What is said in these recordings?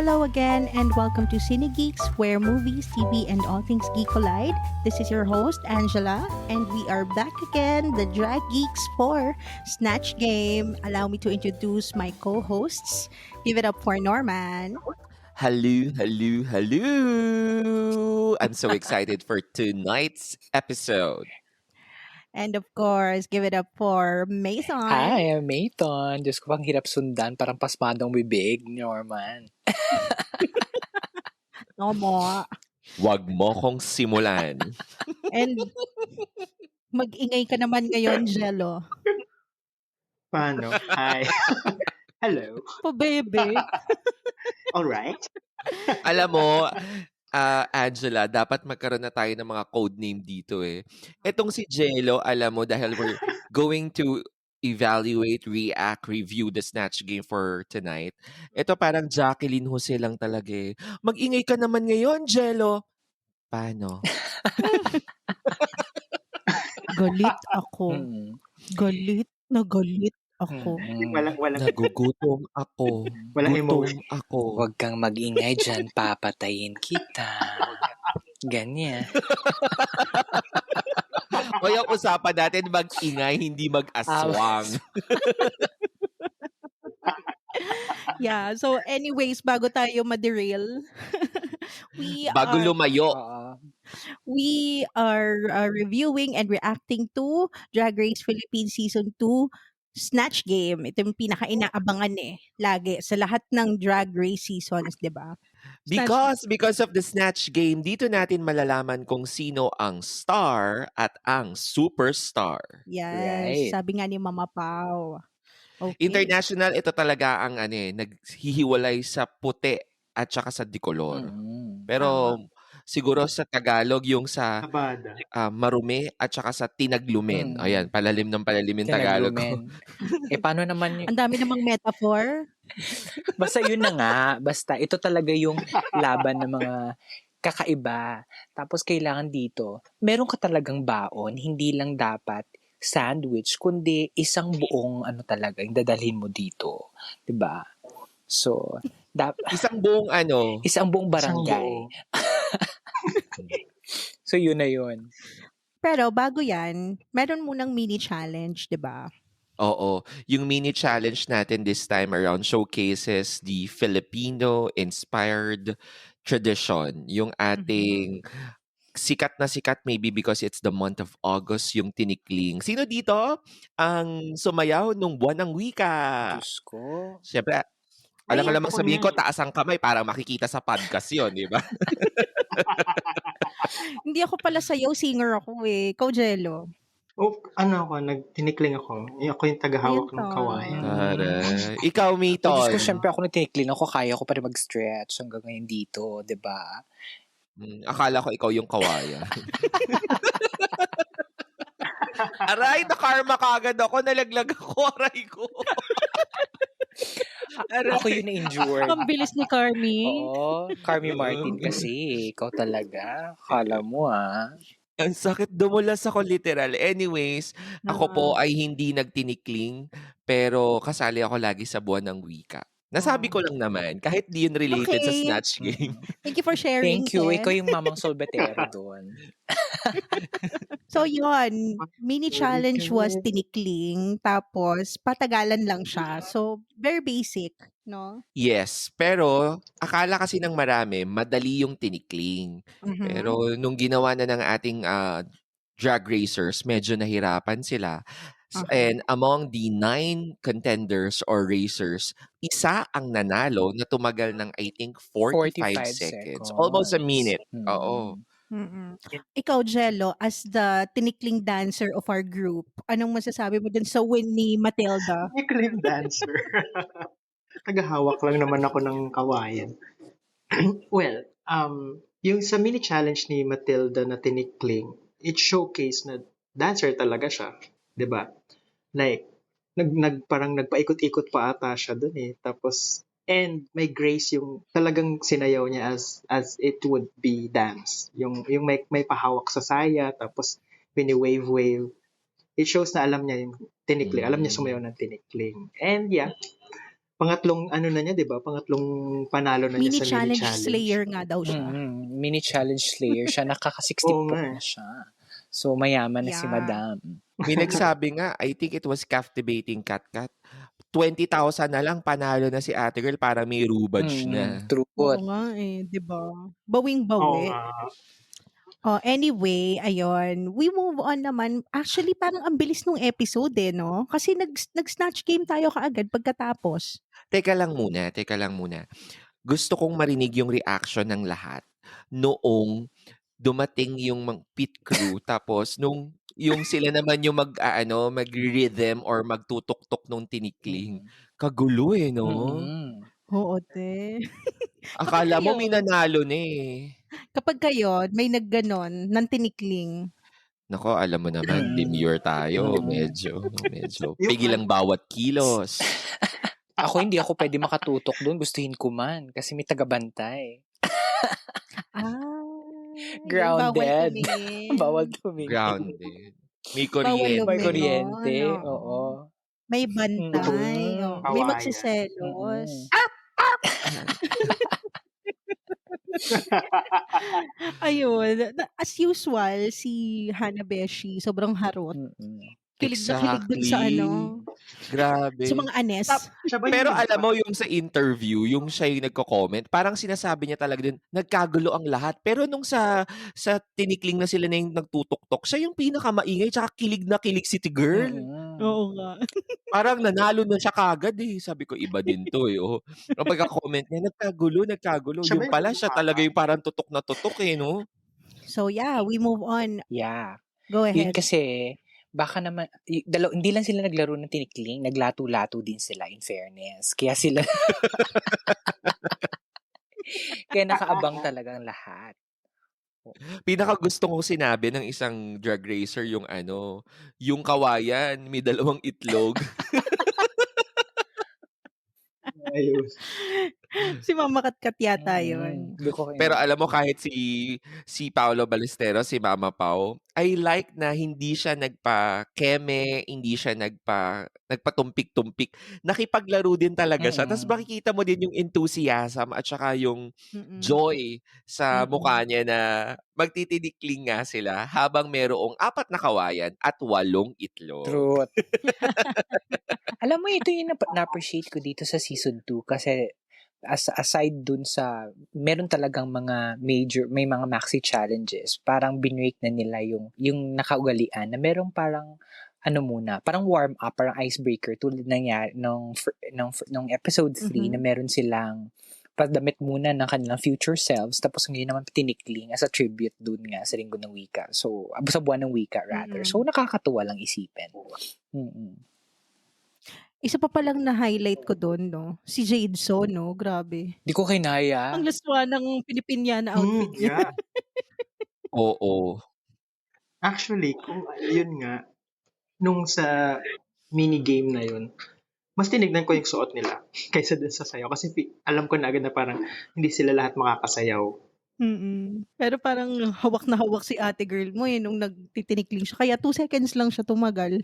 Hello again, and welcome to Cine Geeks, where movies, TV, and all things geek collide. This is your host, Angela, and we are back again, the Drag Geeks for Snatch Game. Allow me to introduce my co-hosts. Give it up for Norman. Hello, hello, hello! I'm so excited for tonight's episode. And of course, give it up for Mason. Hi, I'm Mayton. Diyos ko, pang hirap sundan. Parang pasmadong bibig, Norman. No more. Wag mo kong simulan. And mag-ingay ka naman ngayon, Jello. Paano? Hi. Hello. Po, baby. All right. Alam mo, Angela, dapat magkaroon na tayo ng mga code name dito eh. Etong si Jello, alam mo, dahil we're going to evaluate, react, review the Snatch Game for tonight. Ito parang Jacqueline Jose lang talaga eh. Mag-ingay ka naman ngayon, Jello. Paano? Galit ako. Mm. Galit na galit ako. Walang Nagugutom ako. Walang Gutom emotion. ako. Huwag kang mag-ingay dyan, papatayin kita. Ganyan. O yung usapan natin, mag-ingay, hindi mag-aswang. Yeah, so anyways, bago tayo ma-derail, Bago lumayo. we are reviewing and reacting to Drag Race Philippines Season 2 Snatch Game. Ito yung pinaka-inaabangan lagi sa lahat ng Drag Race seasons, di ba? Because of the Snatch Game, dito natin malalaman kung sino ang star at ang superstar. Yes, Right. sabi nga ni Mama Pao. Okay. International, ito talaga ang naghihiwalay sa puti at saka sa dikolor. Pero siguro sa Tagalog, yung sa Kabada. marumi at saka sa tinaglumen. Ayan, palalim ng palalim yung Tagalog ko. Tinaglumen. Paano naman yung... Ang dami namang metaphor. Basta yun na nga. Basta ito talaga yung laban ng mga kakaiba. Tapos kailangan dito, meron ka talagang baon. Hindi lang dapat sandwich, kundi isang buong talaga yung dadalhin mo dito. 'Di ba? So, Isang buong isang buong barangay. buo. So, yun na yun. Pero bago yan, meron munang mini challenge, di ba? Oo. Yung mini challenge natin this time around showcases the Filipino-inspired tradition. Yung ating sikat na sikat, maybe because it's the month of August, yung tinikling. Sino dito ang sumayaw nung buwan ng wika? Diyos ko. Siyempre, alam ko Ay, lamang ako sabihin na ko, taas ang kamay para makikita sa podcast yun, di ba? Hindi ako pala sayaw, singer ako eh. Ikaw, Jello. Tinikling ako. Ako yung tagahawak ng kawayan. Taray. Ikaw, Mito. Diyos ko, syempre ako nagtiniklin ako, kaya ko pa rin mag-stretch hanggang ngayon dito, 'di ba? Akala ko ikaw yung kawayan. Aray, na-karma kagad ako. Nalaglag ako. Aray ko. Ako yung na-injured. Ang bilis ni Carmi. Oo, Carmi Martin kasi. Ikaw talaga. Kala mo Ang sakit, dumulas ako literal. Anyways, ako po ay hindi nagtinikling, pero kasali ako lagi sa buwan ng wika. Nasabi ko lang naman, kahit di yun related sa Okay. Snatch Game. Thank you for sharing. Thank you. Ken. Ikaw yung mamang solbatero doon. So yun, mini challenge was tinikling, tapos patagalan lang siya. So, very basic, no? Yes, pero akala kasi ng marami, madali yung tinikling. Mhm. Pero nung ginawa na ng ating drag racers, medyo nahirapan sila. And among the 9 contenders or racers, isa ang nanalo na tumagal ng I think 45 seconds. Almost a minute. Oo. Mm-mm. Ikaw, Jello, as the tinikling dancer of our group, anong masasabi mo dun sa win ni Matilda? Tinikling dancer. Tagahawak lang naman ako ng kawayan. Well, yung sa mini challenge ni Matilda na tinikling, it showcased na dancer talaga siya. 'Di ba? Like, parang nagpaikot-ikot pa ata siya dun eh. Tapos, and may grace yung talagang sinayaw niya as it would be dance. Yung may pahawak sa saya, tapos wave. It shows na alam niya yung tinikling. Alam niya sumayaw ng tinikling. And yeah, pangatlong ano na niya, 'di ba? Pangatlong panalo na niya Mini sa mini challenge challenge. slayer nga daw siya. Mini challenge slayer siya. Nakaka-60 Oo po nga na siya. So, mayaman na si Yeah. Madam. May nagsabi nga, I think it was captivating Katkat. 20,000 na lang panalo na si Ate Girl para may rubadge na. Oo Truth. nga eh, 'di ba? Oo Bawing-bawi. nga. Oh, anyway, ayun. We move on naman. Actually, parang ang bilis nung episode eh, no? Kasi nag-snatch game tayo kaagad pagkatapos. Teka lang muna. Gusto kong marinig yung reaction ng lahat noong dumating yung pit crew tapos nung yung sila naman yung mag-rhythm or magtutok-tok nung tinikling. Kagulo eh, no? Oo, te. Akala mo may Ayun. nanalo na eh. Kapag kayo, may nagganon ng tinikling. Nako, alam mo naman, demure tayo. Medyo pigil ang bawat kilos. Ako, hindi ako pwede makatutok doon. Gustuhin ko man. Kasi may tagabantay. Grounded. Bawal tumingin. Grounded. May Bawal kuryente. May lumingon, kuryente. oo. Oo. May bantay. Oh. May Kawayan. magsiselos. Ayun. As usual, si Hanabeshi, sobrang harot. Kilig na kilig dun sa Grabe. sa mga anes. Siya ba yung Pero nagpa- alam mo yung sa interview, yung siya yung nagko-comment, parang sinasabi niya talaga din, nagkagulo ang lahat. Pero nung sa tinikling na sila na yung nagtutok-tok, siya yung pinakamaingay, tsaka kilig na kilig si Girl. Oo nga. Parang nanalo na siya kagad eh. Sabi ko, iba din to eh. Oh. Ang pagka-comment niya, nagkagulo. Siya ba Yung pala, yung siya talaga yung parang tutok na tutok eh, no? So yeah, we move on. Yeah. Go Yun ahead. kasi, baka naman, hindi lang sila naglaro ng tinikling, naglato-lato din sila, in fairness. Kaya sila, kaya nakaabang talagang lahat. Pinaka gusto kong sinabi ng isang drag racer yung yung kawayan, may 2 itlog. Ayun. Si Mama Katkat yata yun. Pero alam mo kahit si Paolo Ballesteros, si Mama Pao, I like na hindi siya nagpa-keme, hindi siya nagpatumpik-tumpik. Nakipaglaro din talaga siya. Tapos makikita mo din yung enthusiasm at saka yung joy sa mukha niya na magtitinikling nga sila habang merong 4 na kawayan at 8 itlog. Truth. Alam mo, ito yung na-appreciate ko dito sa season 2 kasi aside dun sa, meron talagang may mga maxi challenges, parang binwake na nila yung nakaugalian na merong parang, parang warm up, parang icebreaker, tulad nangyari nung episode 3 na meron silang padamit muna ng kanilang future selves, tapos ngayon naman tinikling as a tribute dun nga sa Linggo ng Wika. So, sa buwan ng Wika rather. So, nakakatuwa lang isipin. Isa pa palang na-highlight ko doon, no? Si Jade So, no? Grabe. Di ko kinaya. Ang laswa ng Pilipinyana outfit niya. Yeah. Oo. Actually, kung yun nga, nung sa mini game na yun, mas tinignan ko yung suot nila kaysa dun sa sayaw. Kasi alam ko na agad na parang hindi sila lahat makakasayaw. Pero parang hawak na hawak si ate girl mo nung nagtitinikling siya. Kaya 2 seconds lang siya tumagal.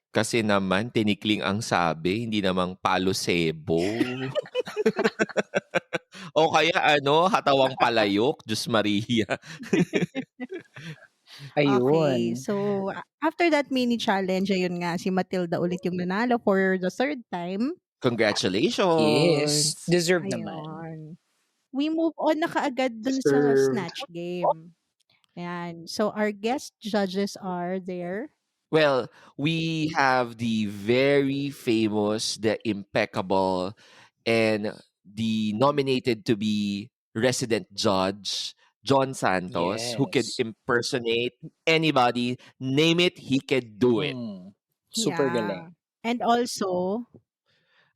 Kasi naman, tinikling ang sabi, hindi namang palo sebo. O kaya hatawang palayok, Diyos Maria. Okay, Ayun. so after that mini challenge, ayun nga, si Matilda ulit yung nanalo for the 3rd time. Congratulations! Yes. Deserve naman. Ayun. We move on na kaagad dun sa Deserved. snatch game. Ayan. So our guest judges are there. Well, we have the very famous, the impeccable, and the nominated to be resident judge, John Santos, who can Yes. impersonate anybody. Name it, he can do it. Super Yeah. galing. And also,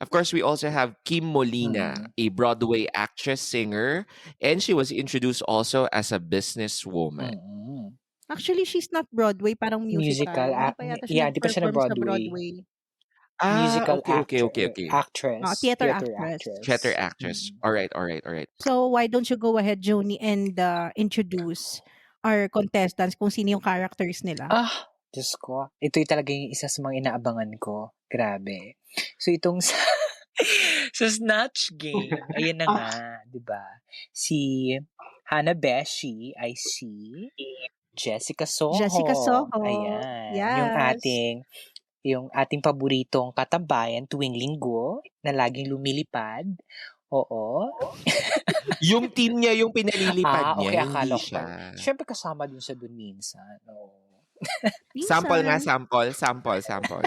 Of course, we also have Kim Molina, a Broadway actress, singer, and she was introduced also as a businesswoman. actually, she's not Broadway, parang musical. Hindi pa yata siya di pa siya na nag-perform sa Broadway. Broadway. Musical Okay. actress. Theater actress. Theater actress. All right. So, why don't you go ahead, Joni, and introduce our contestants kung sino yung characters nila? Diyos ko. Ito'y talaga yung isa sa mga inaabangan ko. Grabe. So itong sa Snatch Game, ayan na nga, 'di ba? Si Hannah Beshi ay si Jessica Jessica Soho. Soho. Ayan, yung Yes. ating paboritong katambayan tuwing linggo na laging lumilipad. Oo. Yung team niya yung pinalilipad Okay, niya, akala hindi ko siya. Siyempre kasama din siya dun minsan. Oo. Sample nga, Minsan. sample.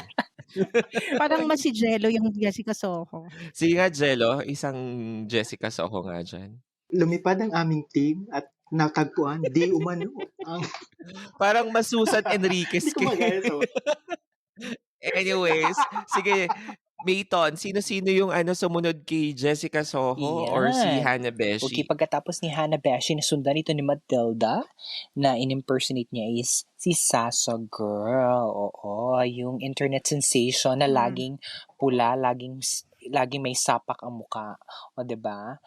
Parang mas si Jello yung Jessica Soho. Sige nga, Jello, isang Jessica Soho nga dyan. Lumipad ang aming team at natagpuan, di umano. Ang, Parang mas Susan Enriquez hindi ko magaya to. Anyways, sige, Mayton, sino-sino yung sumunod kay Jessica Soho or si Iyan. Hannah Okay, Beshi? pagkatapos ni Hannah Beshi, nasundan ito ni Matilda na in-impersonate niya is si Sasa Girl. Oo, yung internet sensation na laging pula, laging may sapak ang muka. O, diba?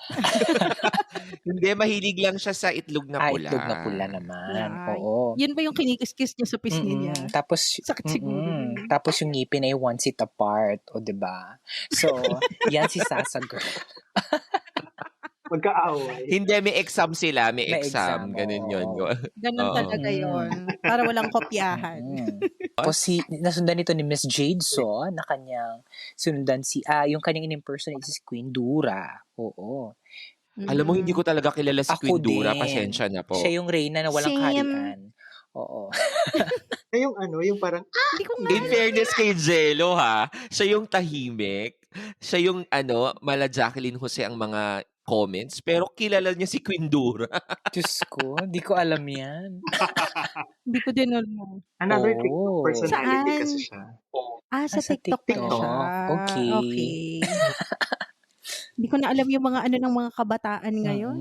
Hindi, mahilig lang siya sa itlog na pula. Itlog na pula naman. Ay, Oo. yun ba yung kinikis-kiss niya sa pisngi niya? Tapos, Sakit siguro. tapos yung ngipin ay 1 seat apart. O, diba? So, yan si Sasa Girl. Magkaaway. Hindi, may exam sila. May May exam. exam, Ganun yun. oo. Ganun Oo. talaga yun. Para walang kopyahan. Tapos nasundan ito ni Miss Jade So na kanyang sundan yung kanyang in-impersonate si Queen Dura. Oo. Alam mo, hindi ko talaga kilala si Ako Queen Dura. din. Pasensya na po. Siya yung reyna na walang Same. kaharian. Oo. Yung parang, Hindi ko nga. In fairness kay Jello, ha, siya yung tahimik. Siya yung, mala Jacqueline Jose ang mga comments. Pero kilala niya si Queen Dura. Diyos ko, di ko alam yan. Hindi ko din alam. another Oh. TikTok personality Saan? kasi siya. Sa sa TikTok pala TikTok. siya. Okay. Okay. Hindi ko na alam yung mga ng mga kabataan ngayon.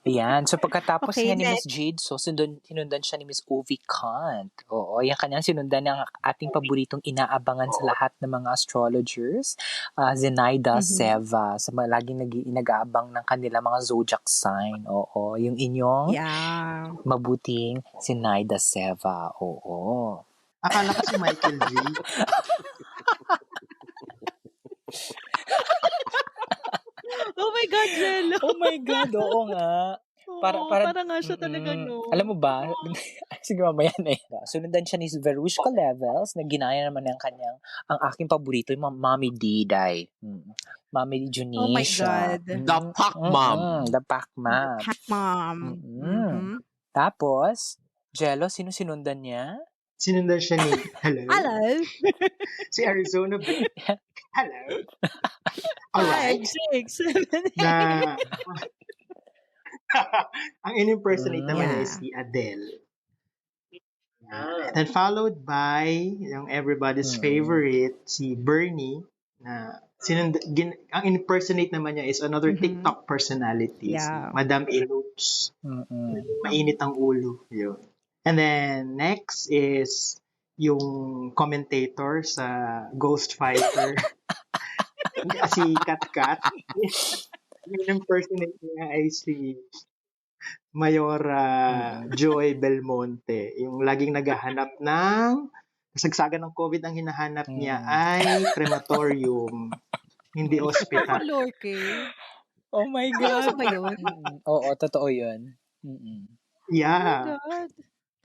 Ayan. So, pagkatapos Okay, nga ni Miss Jade So, sinundan siya ni Miss Ovi Kant. Oo. Yung kanyang sinundan ng ating paboritong inaabangan sa lahat ng mga astrologers, Zenaida Seva. Sa laging nag-aabang ng kanila mga zodiac sign. Oo. Yung inyong Yeah. mabuting Zenaida Seva. Oo. Akala ko si Michael G. Oh my God, Jello. Oh my God, oo nga. Para nga siya talaga, no? Alam mo ba? Sige, mamaya na yun. Sunundan siya ni Verushka Levels na ginaya naman ang aking paborito, yung Mommy Diday. Mommy Junisha. Oh my God. The Pac Mom. The Pac Mom. Pac Mom. Tapos, Jello, sino sinundan niya? Sinundan siya ni, Hello. si Arizona Beck. Hello. Alright. 5, 6, 7, 8. Na, ang in-impersonate naman niya Yeah. is si Adele. And then followed by yung everybody's favorite, si Bernie, na ang impersonate naman niya is another TikTok personality, si Yeah. Madam Eluts. Mainit ang ulo. Yun. And then next is yung commentator sa Ghost Fighter. Si Kat. Yung impersonate niya ay si Mayora Joy Belmonte. Yung laging naghahanap ng kasagsagan ng COVID, ang hinahanap niya ay crematorium, hindi ospital. Lorke. Oh my Seryoso God. ba yun? Oo, totoo yun. Yeah. Oh my God.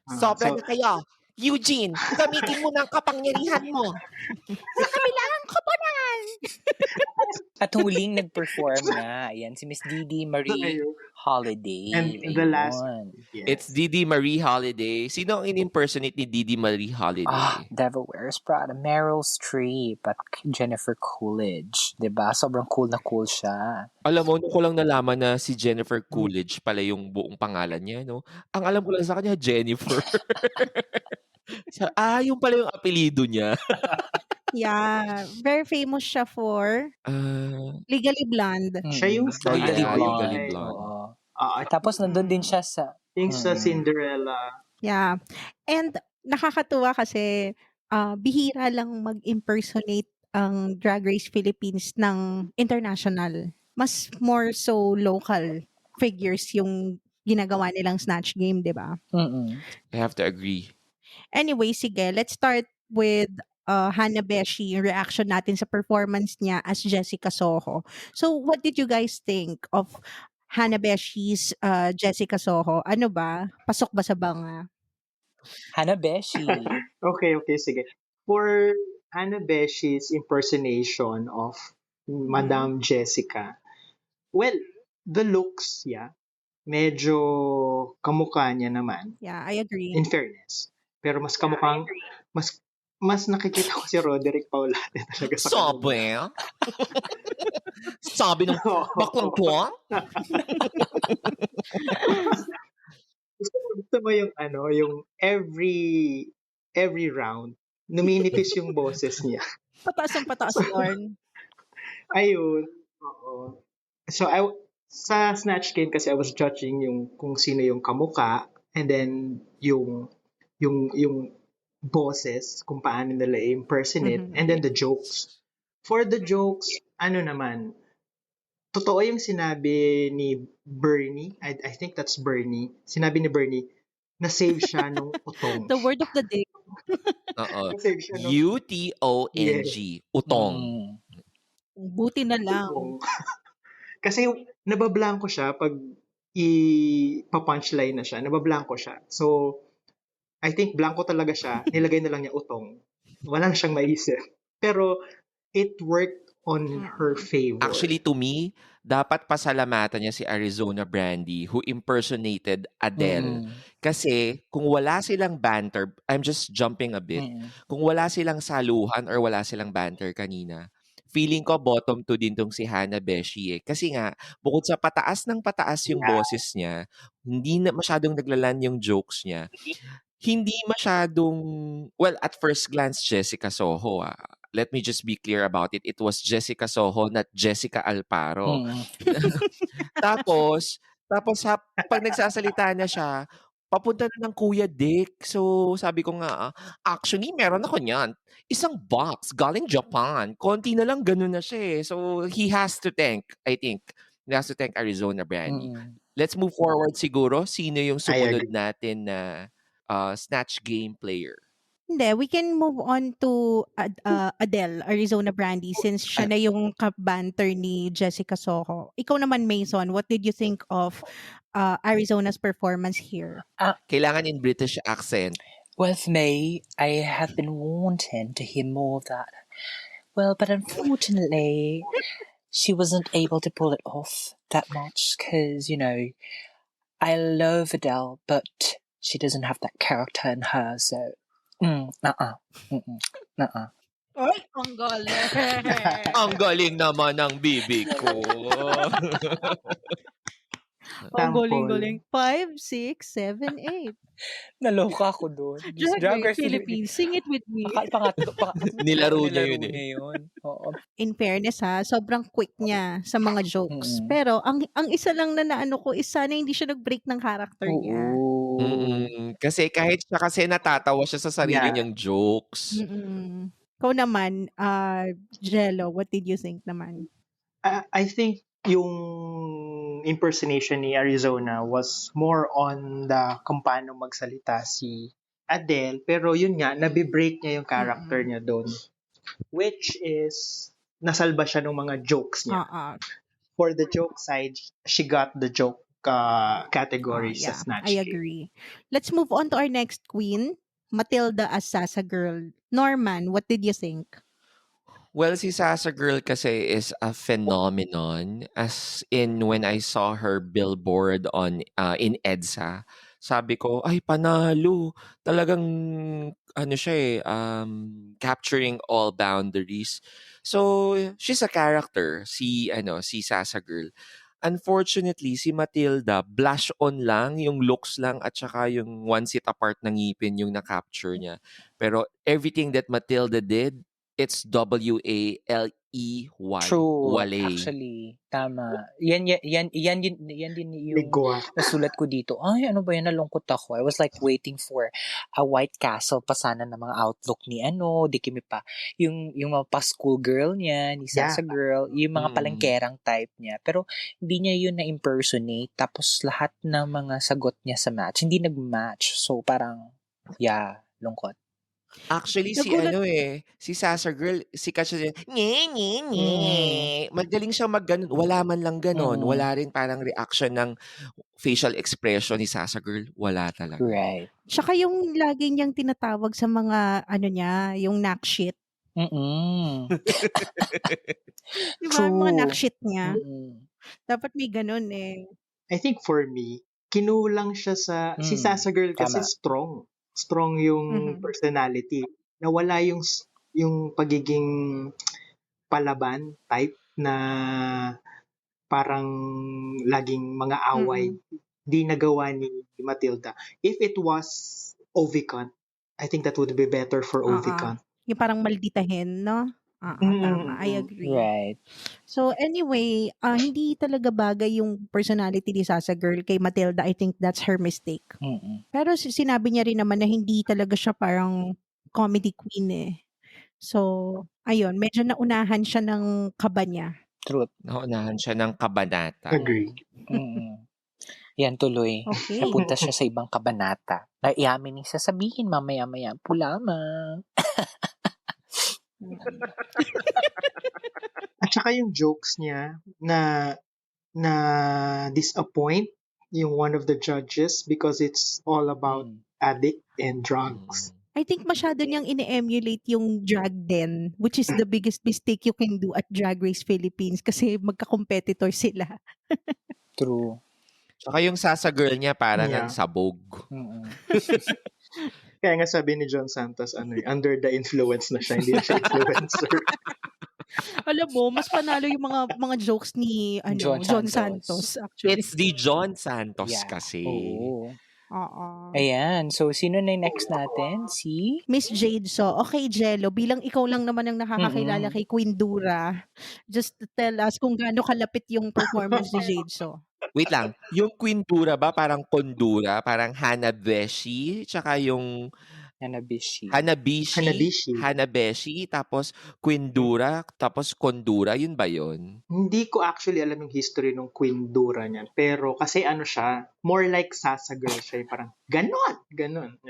Sobra na kayo. Eugene, gamitin mo ng kapangyarihan mo. Sa kabilang koponan. At huling nag-perform nga, ayan, si Miss Didi Marie Holiday. And the last, Ayun. yes. It's Didi Marie Holiday. Sino ang in-impersonate ni Didi Marie Holiday? Devil Wears Prada, Meryl Streep at Jennifer Coolidge. 'Di ba? Sobrang cool na cool siya. Alam mo, nung ko lang nalaman na si Jennifer Coolidge pala yung buong pangalan niya, no? Ang alam ko lang sa kanya, Jennifer. Yung pala yung apelido niya. Yeah. Very famous siya for Legally Blonde. Siya yung sa Legally yeah, Blonde. Legally Blonde. Oo. at Tapos nandun din siya sa yung sa Cinderella. Yeah. And nakakatuwa kasi bihira lang mag-impersonate ang Drag Race Philippines ng international. Mas more so local figures yung ginagawa nilang Snatch Game, di ba? Mm-mm. I have to agree. Anyway, sige, let's start with Hanabeshi, yung reaction natin sa performance niya as Jessica Soho. So, what did you guys think of Hanabeshi's Jessica Soho? Ano ba? Pasok ba sa banga? Hanabeshi. Okay, sige. For Hanabeshi's impersonation of Madam Jessica, well, the looks, yeah, medyo kamukha niya naman, Yeah, I agree. in fairness. Pero mas kamukhang, mas nakikita ko si Roderick Paulate talaga sa kanya. Sabi ng baklang tuwa? Gusto mo yung yung every round, numinipis yung boses niya. Pataas ang pataas, Lorne. Ayun, oo. So, sa Snatch Game kasi I was judging yung kung sino yung kamukha and then yung boses, kung paano nila impersonate, and then the jokes. For the jokes, naman, totoo yung sinabi ni Bernie, I think that's Bernie, sinabi ni Bernie, na-save siya nung utong. The word of the day. Oo. Na-save siya nung UTONG. Utong. Buti na lang. utong. Kasi nabablanko siya pag ipa-punchline na siya, nabablanko siya. So, I think blanco talaga siya, nilagay na lang niya utong. Wala na siyang maisip. Pero, it worked on her favor. Actually, to me, dapat pasalamatan niya si Arizona Brandy who impersonated Adele. Kasi kung wala silang banter, I'm just jumping a bit. Kung wala silang saluhan or wala silang banter kanina, feeling ko bottom 2 din tong si Hanabeshi eh. Kasi nga, bukod sa pataas ng pataas yung boses niya, hindi na masyadong naglalan yung jokes niya. Hindi masyadong, well, at first glance, Jessica Soho. Let me just be clear about it. It was Jessica Soho, not Jessica Alparo. Tapos pag nagsasalita na siya, papunta na ng Kuya Dick. So, sabi ko nga, actually, meron ako niyan. Isang box, galing Japan. Konti na lang, ganun na siya eh. So, he has to thank Arizona Brandy. Let's move forward siguro. Sino yung sumunod natin na Snatch Game player? Hindi, we can move on to Adele, Arizona Brandy, since siya na yung kabanter ni Jessica Soho. Ikaw naman, Mason, what did you think of Arizona's performance here? Kailangan in British accent. With me, I have been wanting to hear more of that. Well, but unfortunately, she wasn't able to pull it off that much because, I love Adele, but she doesn't have that character in her, so Ay, ang galing. Ang galing naman ng bibig ko. Ang galing. 5, 6, 7, 8. Naloka ako doon. Drag Race Philippines, sing it with me. Nilaro niya yun eh. Oo. In fairness sobrang quick niya sa mga jokes. Pero ang isa lang na naano ko is sana hindi siya nag-break ng character niya. Kasi kahit siya kasi natatawa siya sa sarili niyang jokes. Ikaw naman, Jello, what did you think naman? I think yung impersonation ni Arizona was more on the kung paano magsalita si Adele. Pero yun nga, nabibreak niya yung character niya doon. Which is, nasalba siya ng mga jokes niya. For the joke side, she got the joke category sa Snatch I Game. agree. Let's move on to our next queen, Matilda as Sasa Girl. Norman, what did you think? Well, si Sasa Girl kasi is a phenomenon. As in, when I saw her billboard in EDSA, sabi ko, ay, panalo. Talagang, siya capturing all boundaries. So, she's a character, si Sasa Girl. Unfortunately, si Matilda, blush on lang, yung looks lang at saka yung one seat apart ng ngipin yung na-capture niya. Pero everything that Matilda did, it's W-A-L-E-Y. True. Wale. Actually, tama. Yan din yung Ligwa. nasulat ko dito. Ay, ano ba yan? Nalungkot ako. I was like waiting for a White Castle pa sana ng mga outlook ni di kimi pa. Yung mga pa-school girl niya, ni Sasa Girl, yung mga palengkerang type niya. Pero hindi niya yun na-impersonate. Tapos lahat ng mga sagot niya sa match, hindi nag-match. So parang, lungkot. Actually, Nagulat si Sasa Girl, sikat siya "Nye, nye, nye." Mm. Magaling siyang mag-gano'n, wala man lang gano'n. Mm. Wala rin parang reaction ng facial expression ni Sasa Girl, wala talaga. Right. Tsaka yung lagi niyang tinatawag sa mga ano niya, yung knock-shit. Mm. 'Di ba, yung mga True. knock-shit niya, Mm. dapat may gano'n, eh. I think for me, kinulang siya si Mm. Sasa Girl kasi Tama. strong. Strong yung Mhm. personality. Nawala yung pagiging palaban type na parang laging mga away. Mm. Di nagawa ni Matilda. If it was Ovikan, I think that would be better for Oo. Ovikan. Yung parang malditahin, no? Oo, tama. I agree. Right. So anyway, hindi talaga bagay yung personality ni Sasa Girl kay Matilda. I think that's her mistake. Mm. Pero sinabi niya rin naman na hindi talaga siya parang comedy queen, eh. So, ayun, medyo naunahan siya ng kaba niya. Truth. Naunahan siya ng kabanata. Agree. Mm. Yan tuloy. Okay. Napunta siya sa ibang kabanata. Naiyamin niya sasabihin mamaya-maya po lamang. At saka yung jokes niya na disappoint yung one of the judges because it's all about addict and drugs. I think masyado niyang ine-emulate yung drag den, which is the biggest mistake you can do at Drag Race Philippines kasi magka-competitor sila. True. Tsaka yung Sasa Girl niya parang Yeah. ang sabog. Mm. Kaya nga sabi ni John Santos, under the influence na siya, hindi na siya influencer. Alam mo, mas panalo yung mga jokes ni John Santos actually. It's the John Santos Yeah. kasi. Oo. Oo. Ayan. So, sino na yung next natin? Si? Miss Jade So. Okay, Jello, bilang ikaw lang naman ang nakakakilala kay Queen Dura, just to tell us kung gaano kalapit yung performance ni Jade So. Wait lang, yung Queen Dura ba parang Kondura, parang Hanabeshi, tsaka yung Hanabishi. Hanabeshi, tapos Queen Dura, tapos Kondura, yun ba yun? Hindi ko actually alam yung history ng Queen Dura niyan. Pero kasi siya, more like Sasa Girl siya. Parang ganon.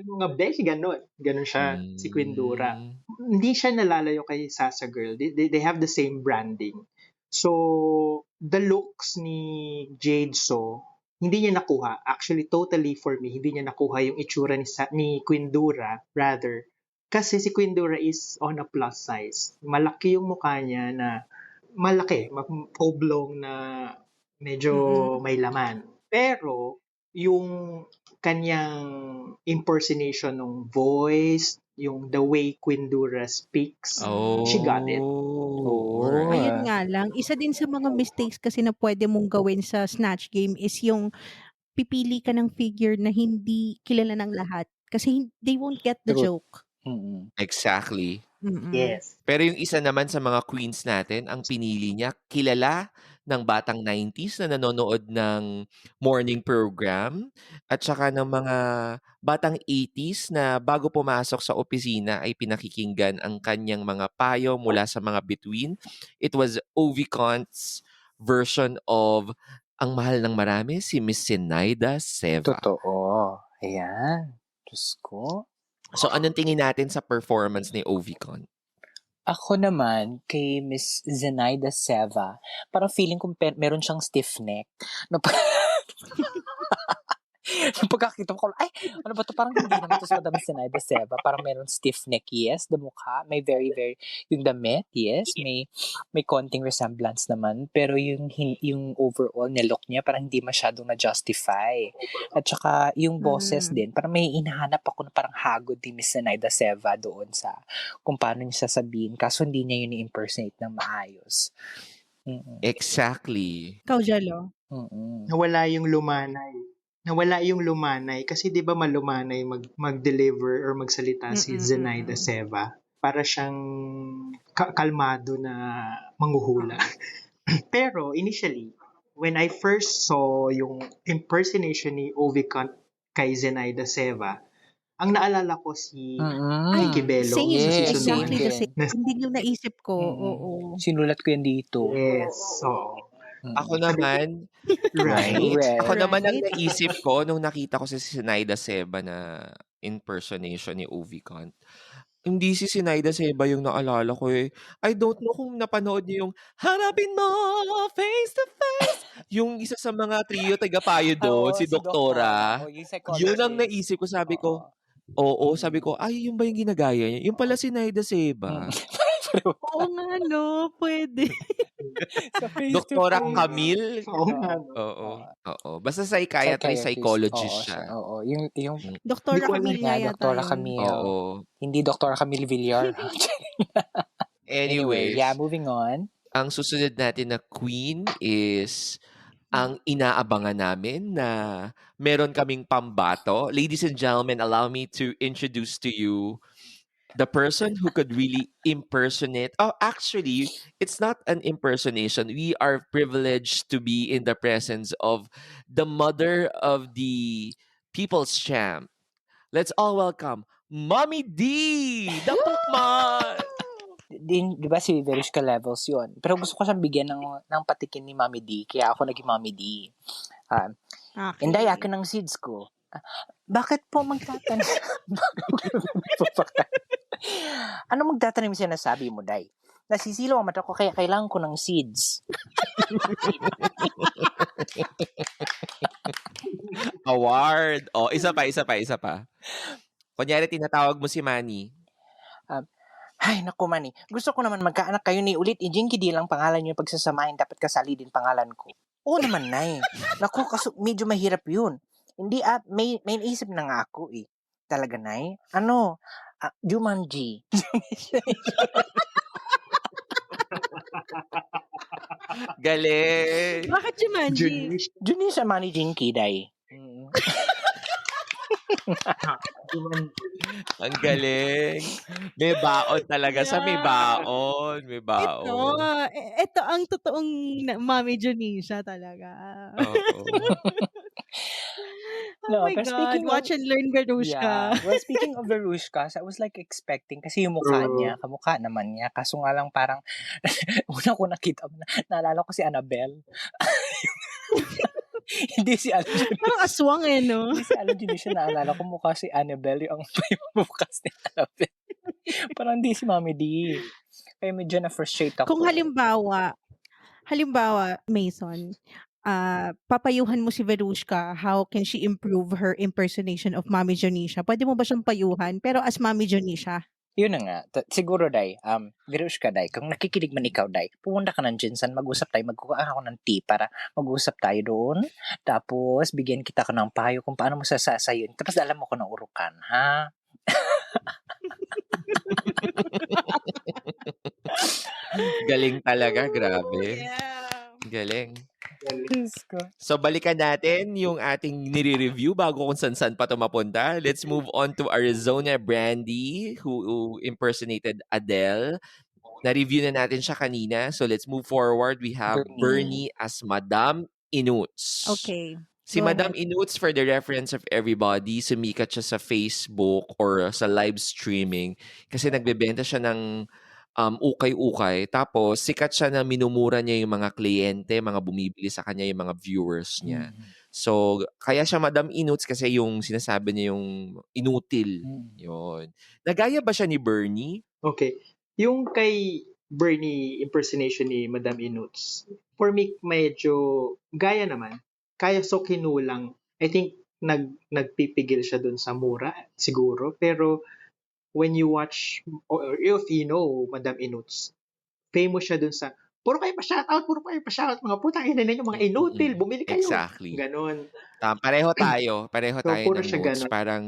Yung mga beshi, ganon siya, si Queen Dura. Hindi siya nalalayo kay Sasa Girl. They have the same branding. So, the looks ni Jade So, hindi niya nakuha. Actually, totally for me, hindi niya nakuha yung itsura ni Queen Dura, rather. Kasi si Queen Dura is on a plus size. Malaki yung mukha niya na malaki, oblong na medyo may laman. Pero, yung kanyang impersonation ng voice, yung the way Queen Dura speaks, she got it. Alright. Ayun nga lang, isa din sa mga mistakes kasi na pwede mong gawin sa Snatch Game is yung pipili ka ng figure na hindi kilala ng lahat kasi they won't get the True. joke. Exactly. Yes. Pero yung isa naman sa mga queens natin, ang pinili niya, kilala ng batang 90s na nanonood ng morning program at saka ng mga batang 80s na bago pumasok sa opisina ay pinakikinggan ang kanyang mga payo mula sa mga bituin. It was Ovicon's version of Ang Mahal ng Marami, si Miss Zenaida Seva. Totoo. Ayan. Diyos ko. So anong tingin natin sa performance ni Ovicon? Ako naman, kay Miss Zenaida Seva, parang feeling ko meron siyang stiff neck. Yung pagkakita ko, ay, ano ba to? Parang hindi naman to sa Madam Zenaida Seva. Parang meron stiff neck, yes. The mukha, may very, yung damit, yes. May konting resemblance naman. Pero yung overall na look niya, parang hindi masyadong na-justify. At saka, yung boses din, parang may hinahanap ako na parang hagod ni Miss Zenaida Seva doon sa kung paano niya sasabihin. Kaso hindi niya yun i-impersonate ng maayos. Exactly. Ikaw, Jello? Nawala yung lumanay kasi 'di ba malumanay mag-deliver or magsalita si Zenaida Seva. Para siyang kalmado na manghuhula. Pero initially, when I first saw yung impersonation ni Ovicon kay Zenaida Seva, ang naalala ko si Vicky Bello. Same. Yes, Exactly same the same. Hindi yung naisip ko. Oo. Sinulat ko yan dito. Yes. So, Ako naman, right. Ako naman ang Right. naisip ko nung nakita ko si Zenaida Seva na impersonation ni Ovi Kant. Hindi si Sinaida Seba yung naalala ko eh. I don't know kung napanood niyo yung Hanapin Mo Face to Face. Yung isa sa mga trio tagapayo doon, Oo, si si Doktora. Doktora. O, yung Yun ang psychologist. naisip ko. Sabi ko, Oo. sabi ko, ay, yun ba yung ginagaya niya? Yung pala Sinaida Seba. Oo nga, no? Pwede. Sa face to Doktora face. Camille. Oo nga. Oo. Basta psychiatrist, psychologist Oo, siya. Oo, yung Hindi Doktora ko alam. Camille nga yeah, yata Doktora yun. Camille. Oo. Hindi Doktora Camille Villar. Anyway, Anyways, yeah, moving on. ang susunod natin na queen is ang inaabangan namin na meron kaming pambato. Ladies and gentlemen, allow me to introduce to you the person who could really impersonate. Oh, actually, it's not an impersonation. We are privileged to be in the presence of the mother of the people's champ. Let's all welcome Mommy D, the Pokemon. Di ba si Verushka Levels yun? Pero gusto ko siyang bigyan ng patikin ni Mami D. Kaya ako naging Mami D. Okay. Inday, akin ang seeds ko. Bakit po magtatanim? Ano magtatanim sinasabi mo, Day? Nasisilaw ang mata ko kaya kailangan ko ng seeds. Award. Oh, isa pa. Kunyari, tinatawag mo si Manny. Ay, naku, Manny. Gusto ko naman magkaanak kayo ni ulit. Jinky di lang pangalan nyo pagsasamahin. Dapat kasali din pangalan ko. Oo naman, Nay. Naku, kaso medyo mahirap yun. Hindi, may naisip na nga ako eh. Talaga, Nay? Ano? Jumanji. Galing. Bakit Jumanji? Junisha Manny Jinky, Day. Ang galing. May baon talaga siya. May baon. Ito ang totoong Mami Junisha talaga. Oo. Oh my God, watch and learn Verushka. Yeah. Well, speaking of Verushka, I was like expecting kasi yung mukha niya, kamukha naman niya. Kaso nga lang parang, una ko nakita, naalala ko si Annabelle. Hindi si Alan Junisha. Parang aswang eh, no? Hindi si Alan Junisha, naalala ko mukha si Annabelle, yung mukha si Annabelle. Parang hindi si Mami D. Kaya medyo na-frustrate ako. Kung halimbawa, Mason, papayuhan mo si Verushka, how can she improve her impersonation of Mami Janisha? Pwede mo ba siyang payuhan, pero as Mami Janisha? Yun na nga. Siguro, Day, Verushka, Day, kung nakikinig man ikaw, Day, pumunta ka ng Jinsan, mag-usap tayo, magkukuha ako ng tea para mag-usap tayo doon. Tapos, bigyan kita ka ng payo kung paano mo sasasayin. Tapos, alam mo ko ng urukan, ha? Galing talaga, grabe. Yeah. Galing. Diyos ko. So, balikan natin yung ating nire-review bago kung saan pa ito mapunta. Let's move on to Arizona Brandy, who impersonated Adele. Na-review na natin siya kanina. So, let's move forward. We have Bernie as Madame Inuts. Okay. Si Go Madame ahead. Inuts, for the reference of everybody, sumikat siya sa Facebook or sa live streaming kasi nagbebenta siya ng ukay-ukay. Tapos, sikat siya na minumura niya yung mga kliyente, mga bumibili sa kanya, yung mga viewers niya. So, kaya siya Madam Inuts kasi yung sinasabi niya yung inutil. Yun. Nagaya ba siya ni Bernie? Okay. Yung kay Bernie impersonation ni Madam Inuts, for me, medyo gaya naman. Kaya so kinulang. I think nagpipigil siya dun sa mura, siguro. Pero, when you watch, or if you know Madam Inuts, famous siya dun sa, puro kayo pa-shoutout, mga putang ina ninyo, mga inutil, bumili kayo. Exactly. Ganon. Pareho tayo So, puro ng siya notes. ganon. Parang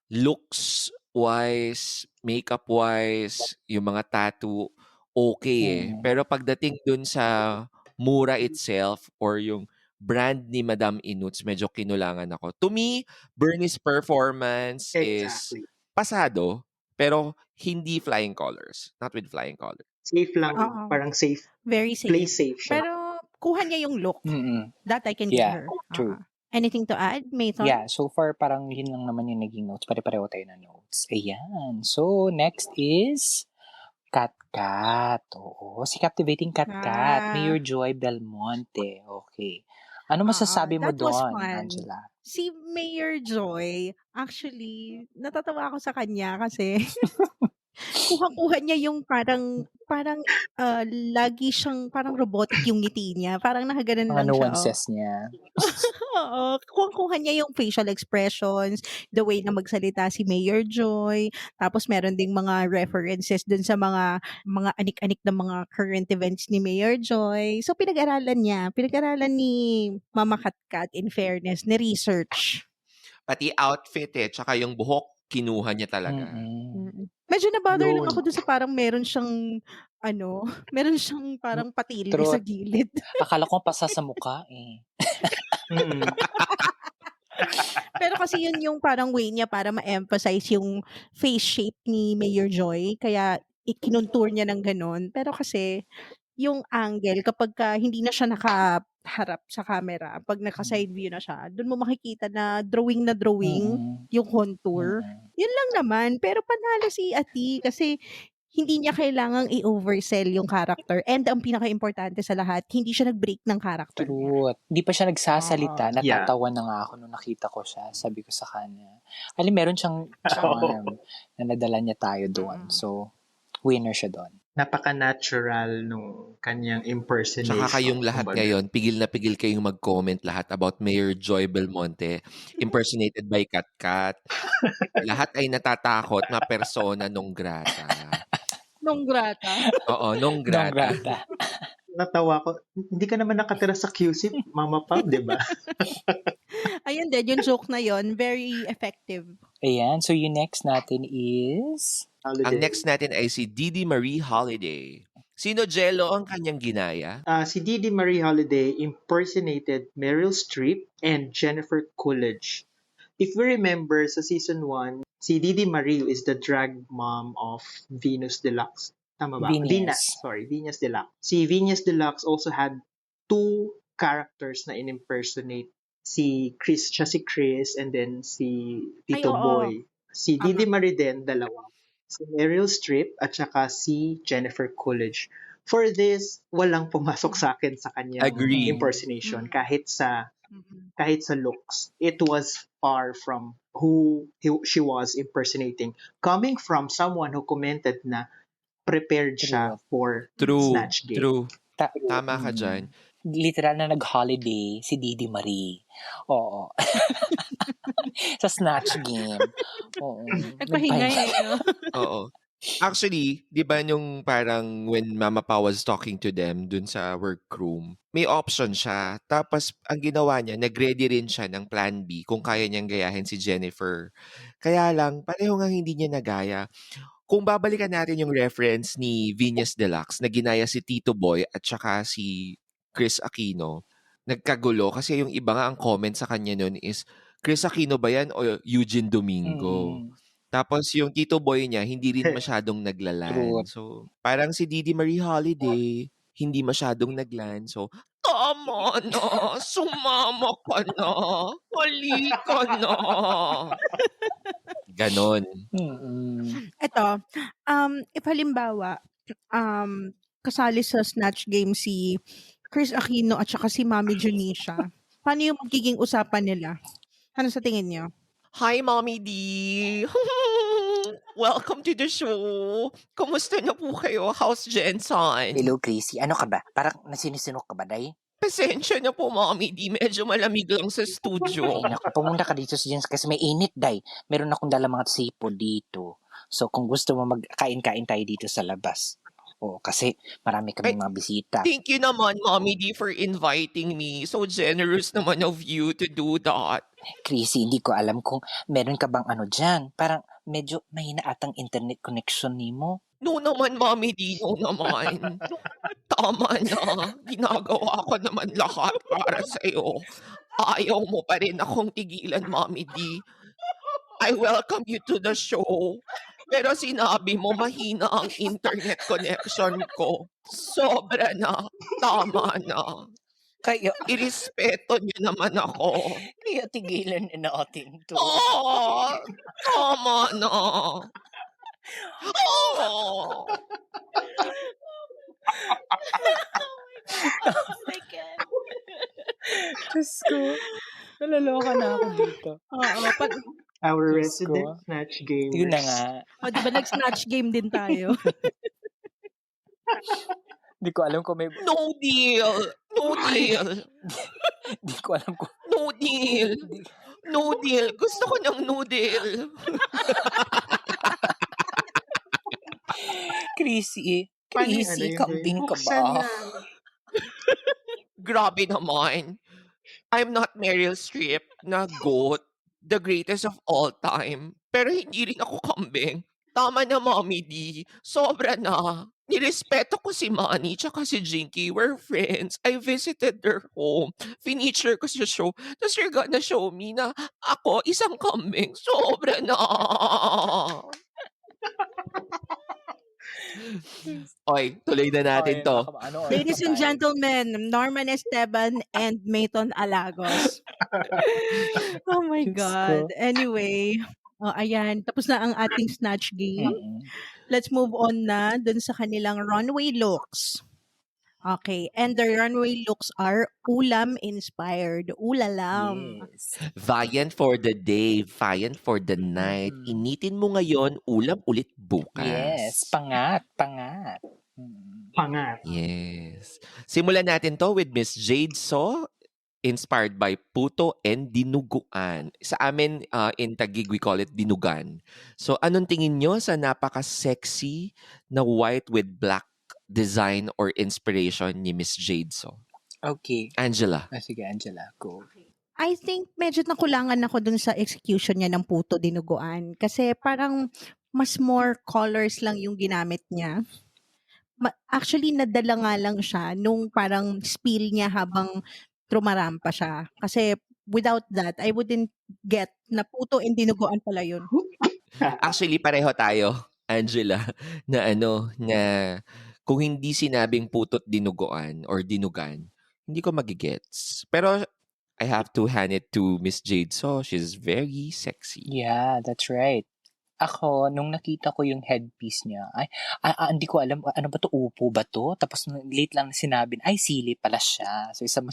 looks-wise, makeup-wise, yung mga tattoo, okay eh. Pero pagdating dun sa mura itself or yung brand ni Madam Inuts, medyo kinulangan ako. To me, Bernie's performance is pasado, pero hindi flying colors. Not with flying colors. Safe lang. Oo. Parang safe. Very safe. Play safe siya. Pero kuha niya yung look. That I can give her. True. Anything to add, Mason? Yeah, so far parang yun lang naman yung naging notes. Pare-pareho tayo na notes. Ayan. So, next is Kat. Oo, si Captivating Kat. Mayor Joy Belmonte. Okay. Ano masasabi mo that was doon, fun. Angela? Si Mayor Joy, actually, natatawa ako sa kanya kasi kuhang-kuha niya yung parang, lagi siyang parang robotic yung ngiti niya, parang nakagano'n Mga lang siya, oh. nuances niya. Oo, kuhang-kuha niya yung facial expressions, the way na magsalita si Mayor Joy, tapos meron ding mga references dun sa mga anik-anik na mga current events ni Mayor Joy. So pinag-aralan ni Mama Katkat, in fairness, ni-research. Pati outfit tsaka yung buhok, kinuha niya talaga. Mm. Medyo na-bother lang Yun. ako dun sa parang meron siyang meron siyang parang patilde sa Truth. gilid. Akala ko pasa sa mukha eh. Mm. Pero kasi yun yung parang way niya para ma-emphasize yung face shape ni Mayor Joy, kaya ikinontour niya ng gano'n. Pero kasi yung angle kapagka hindi na siya nakaharap sa camera, 'pag naka-side view na siya, dun mo makikita na drawing Mm. yung contour. Mm. Yun lang naman, pero panalo si Ati kasi hindi niya kailangang i-oversell yung character, and ang pinakaimportante sa lahat, hindi siya nag-break ng character niya. Truth. Hindi pa siya nagsasalita. Oo. Yeah. Natatawa na nga ako nung nakita ko siya. Sabi ko sa kanya. Meron siyang charm na nadala niya tayo doon. Mm. So, winner siya doon. Napaka-natural nung kanyang impersonation. Tsaka kayong lahat kumbaga. ngayon, pigil na pigil kayong mag-comment lahat about Mayor Joy Belmonte, impersonated by Katkat. Lahat ay natatakot na persona non grata. Nung grata. Oo, non Nung grata. grata. Natawa ko, hindi ka naman nakatira sa QC, Mama Pao, di ba? Ayun din, yung joke na yon, very effective. Ayan. So, yung next natin is... Ang next natin ay si Didi Marie Holiday. Sino Jello ang kanyang ginaya? Si Didi Marie Holiday impersonated Meryl Streep and Jennifer Coolidge. If we remember sa season 1, si Didi Marie is the drag mom of Venus Deluxe. Tama ba? Venus. Venus Deluxe. Si Venus Deluxe also had two characters na in-impersonate. Si Chris and then si Tito oo. Boy. Si Tama. Didi Marie din, dalawa. Si Meryl Streep at saka si Jennifer Coolidge. For this, walang pumasok sa akin sa kanyang Agree. impersonation kahit sa Mhm. looks. It was far from who she was impersonating. Coming from someone who commented na prepared siya for True. Snatch Game. True. Ta- Tama ka dyan. Literal na nag-holiday si Didi Marie. Oo. Sa Snatch Game. Oo. Nagpahinga no? Oo. Actually, di ba yung parang when Mama Pa was talking to them dun sa workroom, may option siya. Tapos, ang ginawa niya, nag-ready rin siya ng plan B kung kaya niyang gayahin si Jennifer. Kaya lang, pareho nga hindi niya nagaya. Kung babalikan natin yung reference ni Venus Deluxe na ginaya si Tito Boy at saka si Chris Aquino, nagkagulo kasi yung iba nga ang comment sa kanya nun is, Chris Aquino ba yan o Eugene Domingo? Tapos yung Tito Boy niya, hindi rin masyadong naglalan. Truth. So, parang si Didi Marie Holiday, hindi masyadong naglan. So, tama na, sumama ka na, halika na. Ganon. Eto, if halimbawa, kasali sa Snatch Game si Chris Aquino at saka si Mami Junisha, paano yung magiging usapan nila? Ano sa tingin niyo? Hi, Mommy D! Welcome to the show! Kumusta na po kayo? How's Jensen? Hello, Chrissy. Ano ka ba? Parang nasinisinok ka ba, Day? Pasensya na po, Mommy D. Medyo malamig lang sa studio. Ay, naku, pumunta ka dito sa Jens kasi may init, Day. Meron akong dala mga sipon dito. So, kung gusto mo magkain-kain tayo dito sa labas. Oo, kasi marami kami mga bisita. Thank you naman, Mommy D, for inviting me. So generous naman of you to do that. Chrissy, hindi ko alam kung meron ka bang ano dyan. Parang medyo mahina atang internet connection ni mo. No naman, Mommy D, no naman. Tama na. Ginagawa ko naman lahat para sa'yo. Ayaw mo pa rin akong tigilan, Mommy D. I welcome you to the show. Pero sinabi mo mahina ang internet connection ko. Sobra na. Tama na. Kaya, Irespeto niyo naman ako. kaya tigilan na natin to. Oh, tama na. Oh. Oh my God. Diyos ko. Naloloka na ako dito. Oo, pag Our Diyos resident ko. Snatch Yun na gamers. nga. oh, 'di ba nag-snatch game din tayo? Hindi ko alam kung may... No deal! No deal! Hindi ko alam kung... No deal! Hindi- No deal! Gusto ko ng noodle! Chrissy, Paano yung Chrissy, yun, kambing ka buksan ba? na. Grabe naman. I'm not Meryl Streep na GOAT, the greatest of all time. Pero hindi rin ako kambing. Tama na, Mommy D. Sobra na. Nirespeto ko si Manny tsaka si Jinky. We're friends. I visited their home. Finisher ko sa show. Tapos you're gonna show me na ako isang kambing. Sobra na. Oy, tuloy na natin Ay, to. ano oras Ladies na and tayo? gentlemen, Norman Esteban and Mayton Alagos. Oh my Diyos God. ko. Anyway, ayan, tapos na ang ating snatch game. Mm-mm. Let's move on na dun sa kanilang runway looks. Okay, and the runway looks are ulam inspired. Ulalam. Yes. Viand for the day, viand for the night. Mm-mm. Initin mo ngayon, ulam ulit Yes. bukas. Pangat. Mm. Pangat. Yes. Simulan natin to with Miss Jade So, inspired by puto and dinuguan. Sa amin, in Taguig, we call it dinugan. So, anong tingin nyo sa napaka-sexy na white with black design or inspiration ni Miss Jade So? Okay. Angela. Sige, Angela, go. I think medyo nakulangan ako dun sa execution niya ng puto dinuguan. Kasi parang mas more colors lang yung ginamit niya. Actually, nadala nga lang siya nung parang spill niya habang trumarampa siya. Kasi without that, I wouldn't get na puto and dinuguan pala yun. Actually, pareho tayo, Angela, na kung hindi sinabing putot dinuguan or dinugan, hindi ko magigets. Pero I have to hand it to Miss Jade So. She's very sexy. Yeah, that's right. Ako, nung nakita ko yung headpiece niya, hindi ko alam, ano ba to, upo ba to? Tapos late lang sinabi, ay, sili pala siya. So, isa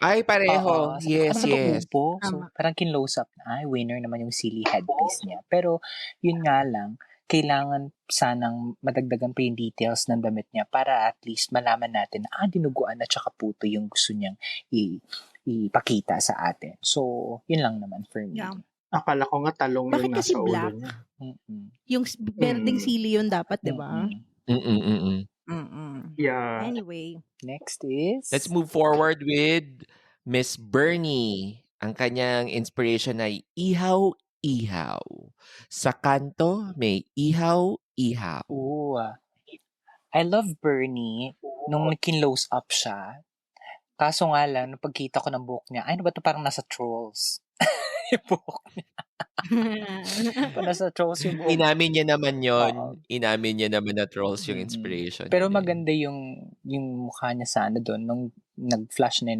Ay, pareho. sabi ko, Yes, ano ba to, yes. upo? So, Tama. parang kinlose up na, ay, winner naman yung sili headpiece niya. Pero, yun nga lang, kailangan sanang madagdagan pa yung details ng damit niya para at least malaman natin na, dinuguan at saka puto yung gusto niyang ipakita sa atin. So, yun lang naman for me. Yeah. Akala ko nga talong Bakit yung kasi nasa ulo black? niya. Mm-mm. Yung berdeng Mm. sili yun dapat, di ba? Mm-mm. Yeah. Anyway. Next is... Let's move forward with Miss Bernie. Ang kanyang inspiration ay ihaw-ihaw. Sa kanto, may ihaw-ihaw. Ooh, I love Bernie nung kinlose up siya. Kaso nga lang, nung pagkita ko ng buhok niya, ay, ano ba ito? Parang nasa Trolls. Yung buhok niya. Parang nasa Trolls yung buhok. Inamin niya naman yon. Oo. Inamin niya naman na trolls yung Mm-mm. inspiration. Pero niya din. maganda yung mukha niya sana doon nung nag-flash na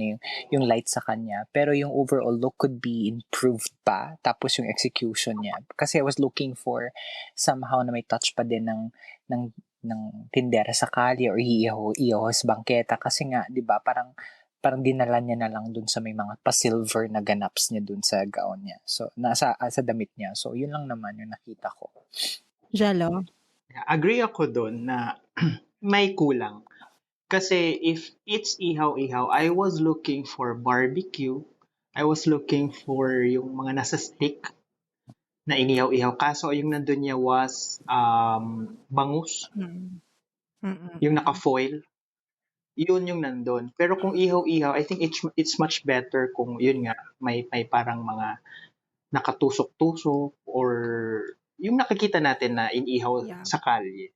yung light sa kanya. Pero yung overall look could be improved pa. Tapos yung execution niya. Kasi I was looking for somehow na may touch pa din ng tindera sa kalye or iihaw sa bangketa. Kasi nga, di ba, parang dinala niya na lang dun sa may mga pa-silver na ganaps niya dun sa gown niya. So, sa damit niya. So, yun lang naman yung nakita ko. Jalo. Agree ako doon na may kulang. Kasi if it's ihaw-ihaw, I was looking for barbecue. I was looking for yung mga nasa stick na inihaw-ihaw. Kaso yung nandun niya was bangus. Yung naka-foil. Yun yung nandun. Pero kung ihaw-ihaw, I think it's much better kung yun nga, may parang mga nakatusok-tusok or yung nakikita natin na inihaw Yeah. sa kalye.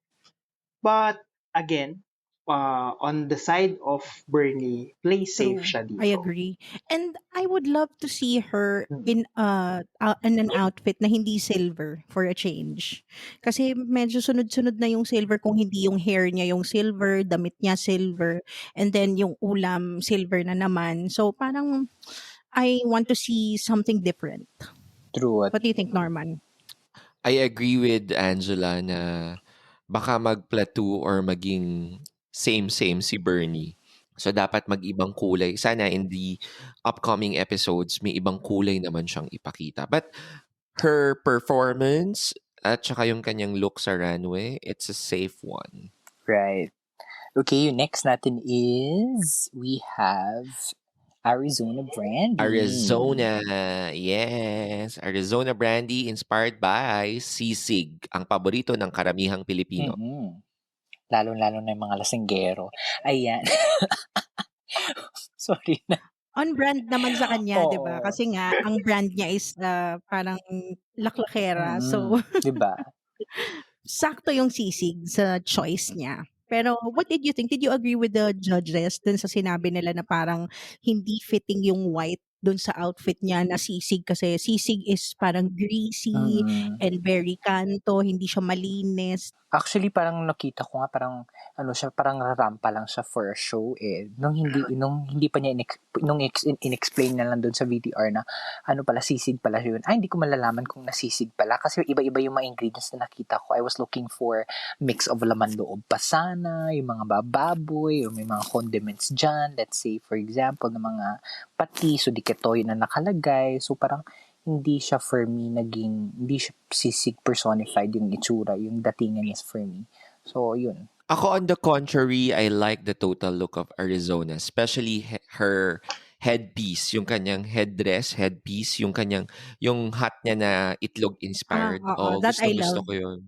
But again, on the side of Bernie, play safe True. siya dito. I agree. And I would love to see her in an outfit na hindi silver for a change. Kasi medyo sunod-sunod na yung silver kung hindi yung hair niya yung silver, damit niya silver, and then yung ulam silver na naman. So parang I want to see something different. True. What do you think, Norman? I agree with Angela na baka mag-plateau or maging same si Bernie. So, dapat mag-ibang kulay. Sana in the upcoming episodes, may ibang kulay naman siyang ipakita. But her performance at saka yung kanyang look sa runway, it's a safe one. Right. Okay, yung next natin is we have Arizona Brandy. Arizona. Yes. Arizona Brandy inspired by sisig, ang paborito ng karamihang Pilipino. Mm-mm. Lalo-lalo na yung mga lasinggero. Ayan. Sorry na. On brand naman sa kanya, 'di ba? Oo. Kasi nga ang brand niya is parang laklakera. So Diba? sakto yung sisig sa choice niya. Pero what did you think? Did you agree with the judges dun sa sinabi nila na parang hindi fitting yung white dun sa outfit niya na sisig kasi sisig is parang greasy and very kanto, hindi siya malinis. Actually, parang nakita ko nga parang ano siya, parang rarampa lang siya for a show eh. Nung hindi pa niya inexplain na lang doon sa VTR na ano pala sisig pala yun. Ay, hindi ko malalaman kung nasisig pala kasi iba-iba yung mga ingredients na nakita ko. I was looking for mix of laman loob pa sana, yung mga baboy, o may mga condiments dyan. Let's say, for example, ng mga patis o diketoy na nakalagay. So, parang hindi siya for me hindi siya sisig personified yung itsura, yung datingan niya for me. So, yun. Ako, on the contrary, I like the total look of Arizona, especially her headpiece, yung kanyang headpiece, yung hat niya na itlog inspired. That I gusto love. ko yun.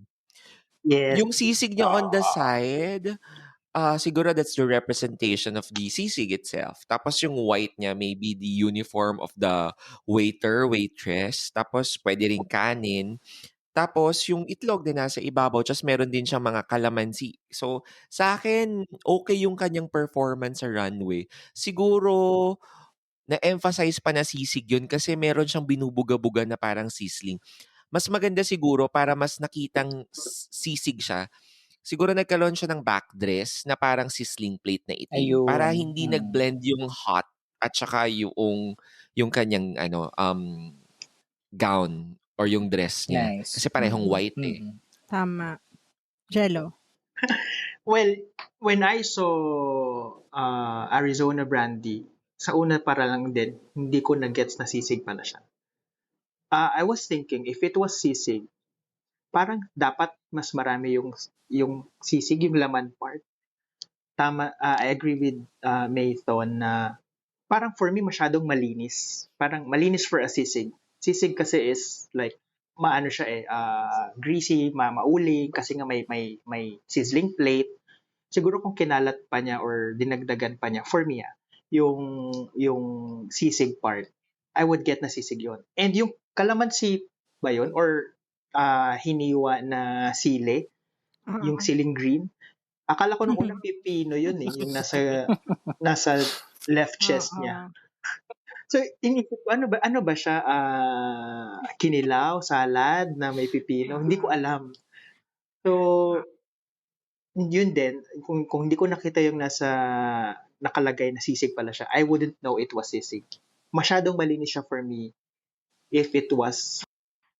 Yes. Yung sisig niya on the side, siguro that's the representation of the sisig itself. Tapos yung white niya, maybe the uniform of the waiter, waitress. Tapos pwede rin kanin. Tapos yung itlog din nasa ibabaw. Tapos meron din siyang mga kalamansi. So, sa akin, okay yung kanyang performance sa runway. Siguro, na-emphasize pa na sisig yun kasi meron siyang binubuga-buga na parang sizzling. Mas maganda siguro para mas nakitang sisig siya. Siguro nagkaroon siya ng backdress na parang sizzling plate na itim. Ayun. Para hindi nag-blend yung hot at saka yung kanyang gown or yung dress niya. Nice. Kasi parehong white eh. Tama. Jello. Well, when I saw Arizona Brandy, sa una para lang din, hindi ko na-gets na sisig pala siya. I was thinking, if it was sisig, parang dapat mas marami yung sisig, yung laman part. Tama, I agree with Maython na parang for me masyadong malinis. Parang malinis for a sisig. Sisig kasi is like maano siya greasy, mauling kasi nga may sizzling plate. Siguro kung kinalat pa niya or dinagdagan pa niya for me yung sisig part, I would get na sisig yon. And yung kalamansi ba yun or hiniwa na sili, yung siling green. Akala ko nung unang pipino yun yung nasa left chest niya. So, inisip ko, ano ba siya? Kinilaw, salad na may pipino? Hindi ko alam. So, yun din. Kung hindi ko nakita yung nakalagay na sisig pala siya, I wouldn't know it was sisig. Masyadong malinis siya for me if it was.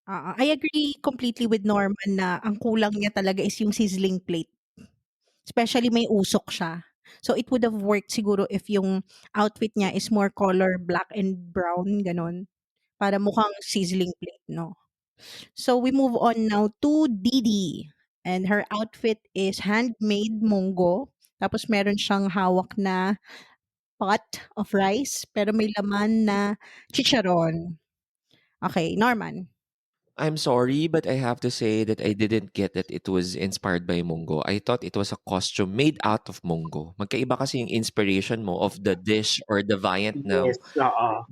I agree completely with Norman na ang kulang niya talaga is yung sizzling plate. Especially may usok siya. So it would have worked siguro if yung outfit niya is more color black and brown, ganon. Para mukhang sizzling plate, no? So we move on now to Didi. And her outfit is handmade munggo. Tapos meron siyang hawak na pot of rice, pero may laman na chicharon. Okay, Norman. I'm sorry, but I have to say that I didn't get that it was inspired by Munggo. I thought it was a costume made out of Munggo. Magkaiba kasi yung inspiration mo of the dish or the viand na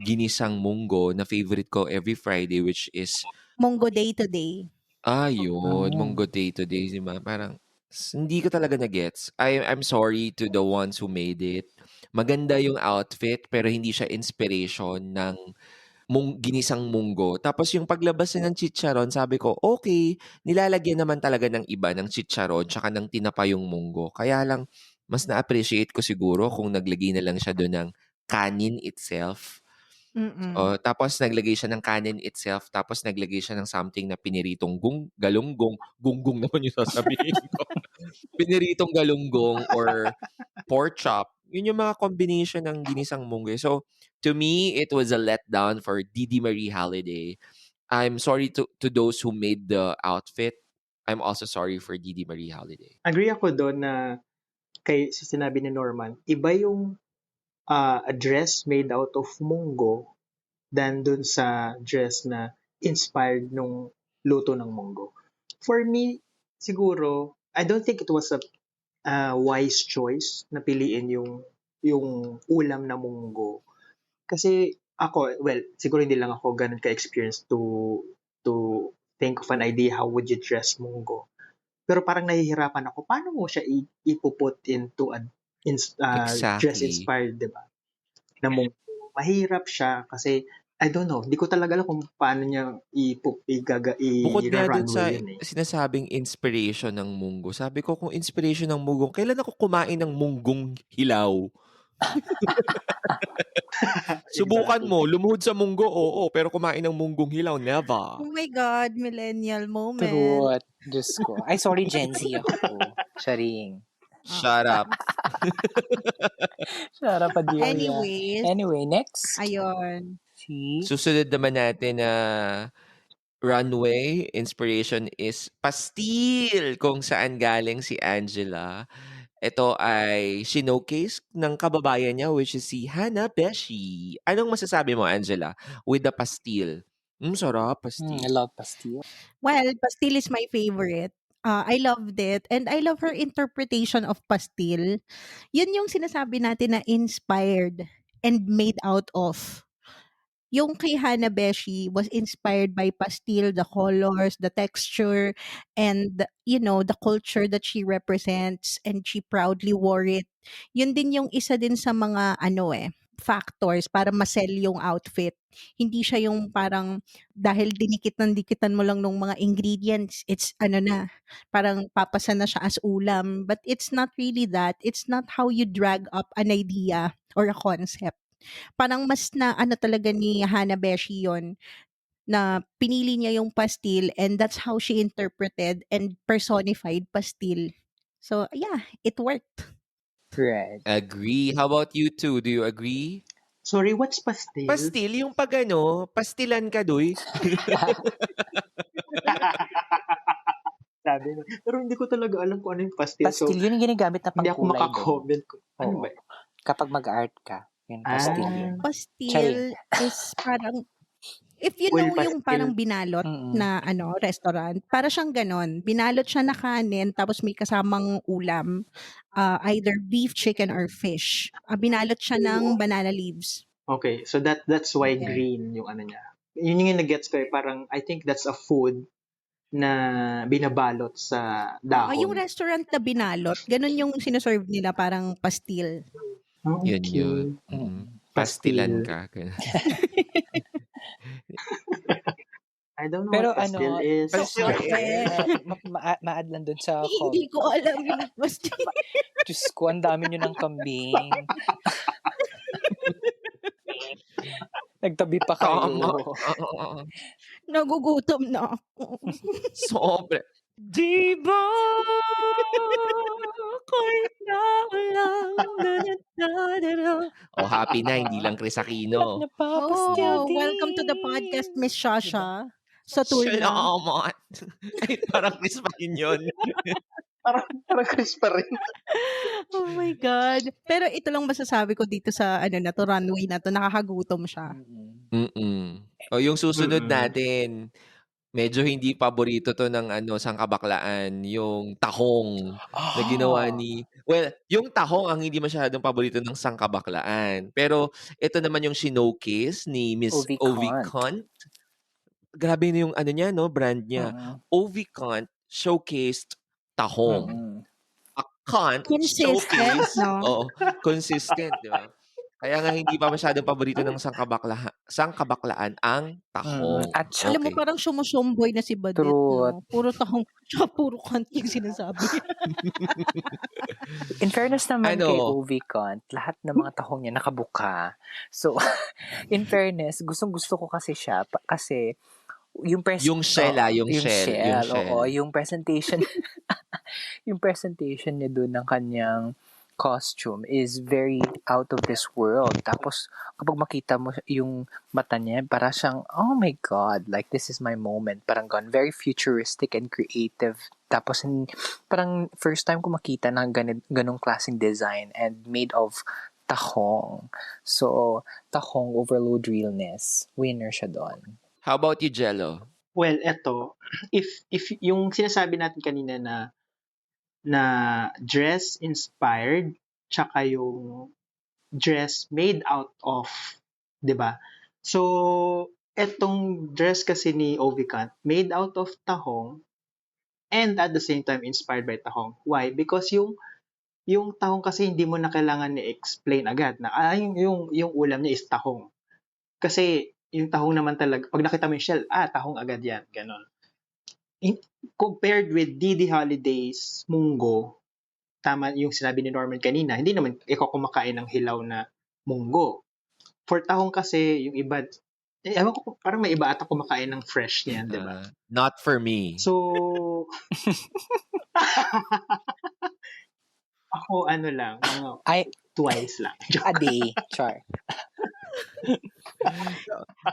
ginisang Munggo na favorite ko every Friday, which is Munggo day to day. Yun. Munggo day to day, di ba? Parang hindi ko talaga na-gets. I'm sorry to the ones who made it. Maganda yung outfit, pero hindi siya inspiration ng ginisang munggo. Tapos yung paglabas na ng chicharon, sabi ko, okay, nilalagyan naman talaga ng iba ng chicharon tsaka ng tinapa yung munggo. Kaya lang, mas na-appreciate ko siguro kung naglagay na lang siya doon ng kanin itself. Tapos naglagay siya ng kanin itself, tapos naglagay siya ng something na piniritong galunggong. Gunggong naman yung sasabihin ko. Piniritong galunggong or pork chop Yun yung mga combination ng ginisang munggo. So, to me, it was a letdown for Didi Marie Holiday. I'm sorry to those who made the outfit. I'm also sorry for Didi Marie Holiday. Agree ako doon na sa sinabi ni Norman, iba yung a dress made out of munggo than dun sa dress na inspired nung luto ng munggo. For me, siguro, I don't think it was a wise choice na piliin yung ulam na munggo. Kasi ako, well, siguro hindi lang ako ganun ka-experience to think of an idea how would you dress munggo. Pero parang nahihirapan ako, paano mo siya ipuput into a dress Exactly. inspired, di ba? Na munggo. Mahirap siya kasi, I don't know, di ko talaga alam kung paano niya Bukod nga dun sa i-runway yun eh. sinasabing inspiration ng munggo, sabi ko kung inspiration ng munggo, kailan ako kumain ng munggong hilaw? Subukan mo, lumuhod sa munggo, oo, pero kumain ng munggong hilaw, never. Oh my God, millennial moment. Truth. Diyos ko. Ay, sorry, Gen Z ako. Sharing. Shut up. Shut up, Adelia. Anyways, Anyway, next. ayun. Si Susunod naman natin na runway inspiration is pastil, kung saan galing si Angela. Ito ay showcase ng kababayan niya, which is si Hana Beshi. Anong masasabi mo, Angela, with the pastil? Sarap, pastil. I love pastil. Well, pastil is my favorite. I loved it. And I love her interpretation of pastil. Yun yung sinasabi natin na inspired and made out of. Yung kay Hana Beshi was inspired by pastil, the colors, the texture, and the culture that she represents, and she proudly wore it. Yun din yung isa din sa mga factors para ma-sell yung outfit. Hindi siya yung parang dahil dikitan mo lang ng mga ingredients, it's parang papasa na siya as ulam. But it's not really that. It's not how you drag up an idea or a concept. Parang mas na talaga ni Hana Beshi yon, na pinili niya yung pastil and that's how she interpreted and personified pastil. So yeah, it worked. Right. Agree. How about you two? Do you agree? Sorry, what's pastil? Pastil, yung pag pastilan ka, doy. Sabi mo. Pero hindi ko talaga alam kung ano yung pastil. Pastil, yun yung ginagamit na Hindi ako pangkulay. makakomment. Ano Oo. ba? Kapag mag-art ka, yun, pastil yun. Pastil is parang, if you Well, know yung pastil. parang binalot na restaurant, para siyang ganon. Binalot siya na kanin, tapos may kasamang ulam, either beef, chicken, or fish. Binalot siya ng banana leaves. Okay, so that's why Yeah. green yung ano niya. Yun yung nag-gets ko eh. Parang, I think that's a food na binabalot sa dahon. Yung restaurant na binalot, ganun yung sinaserve nila, parang pastil. Okay. Yun. Pastilan ka. I don't know Pero what pastil is. pastil ma-add lang dun sa Hindi ko alam yung pastil. Diyos ko, ang dami nyo ng kambing. Nagtabi pa kayo. Nagugutom na ako. Sobra. Di ba happy na, hindi lang Chris Aquino. Welcome to the podcast, Miss Shasha. Sa tour na. Salamat. Ay, parang Chris pa rin yun. Parang Chris pa rin. Oh my God. Pero ito lang masasabi ko dito sa runway na to, nakakagutom siya. O yung susunod natin, medyo hindi paborito to ng sangkabaklaan, yung tahong na ginawa ni... Well, yung tahong ang hindi masyadong paborito ng sangkabaklaan. Pero ito naman yung showcase ni Miss Ovi Kant. Grabe na yung niya, brand niya. Ovi Kant showcased tahong. A Kant showcase. No? Consistent, di ba? Kaya nga hindi pa masyadong paborito ng sangkabaklaan ang tahong. At alam mo, parang sumusumboy na si Badet. No? Puro tahong, tsaka puro Kant yung sinasabi. In fairness naman kay Ovi Kant, lahat ng mga tahong niya nakabuka. So, in fairness, gustong-gusto ko kasi siya kasi yung shell. Oo, yung presentation yung presentation niya doon ng kanyang costume is very out of this world. Tapos, kapag makita mo yung mata niya, para siyang, oh my God, like this is my moment. Parang gone, very futuristic and creative. Tapos, parang first time ko makita ng ganong klaseng design and made of tahong. So, tahong overload realness. Winner siya doon. How about you, Jello? Well, eto, if yung sinasabi natin kanina na dress inspired tsaka yung dress made out of, 'di ba? So, etong dress kasi ni Ovikant made out of tahong and at the same time inspired by tahong. Why? Because yung tahong kasi hindi mo na kailangan i-explain agad na yung ulam niya is tahong. Kasi yung tahong naman talaga, pag nakita mo yung shell, tahong agad yan, ganon. Compared with Didi Holiday's munggo, tama yung sinabi ni Norman kanina, hindi naman ikaw kumakain ng hilaw na munggo. For tahong kasi, yung iba, ewan ko, parang may iba ata kumakain ng fresh niyan, di ba? Not for me. So, ako lang, twice lang. A day. Char.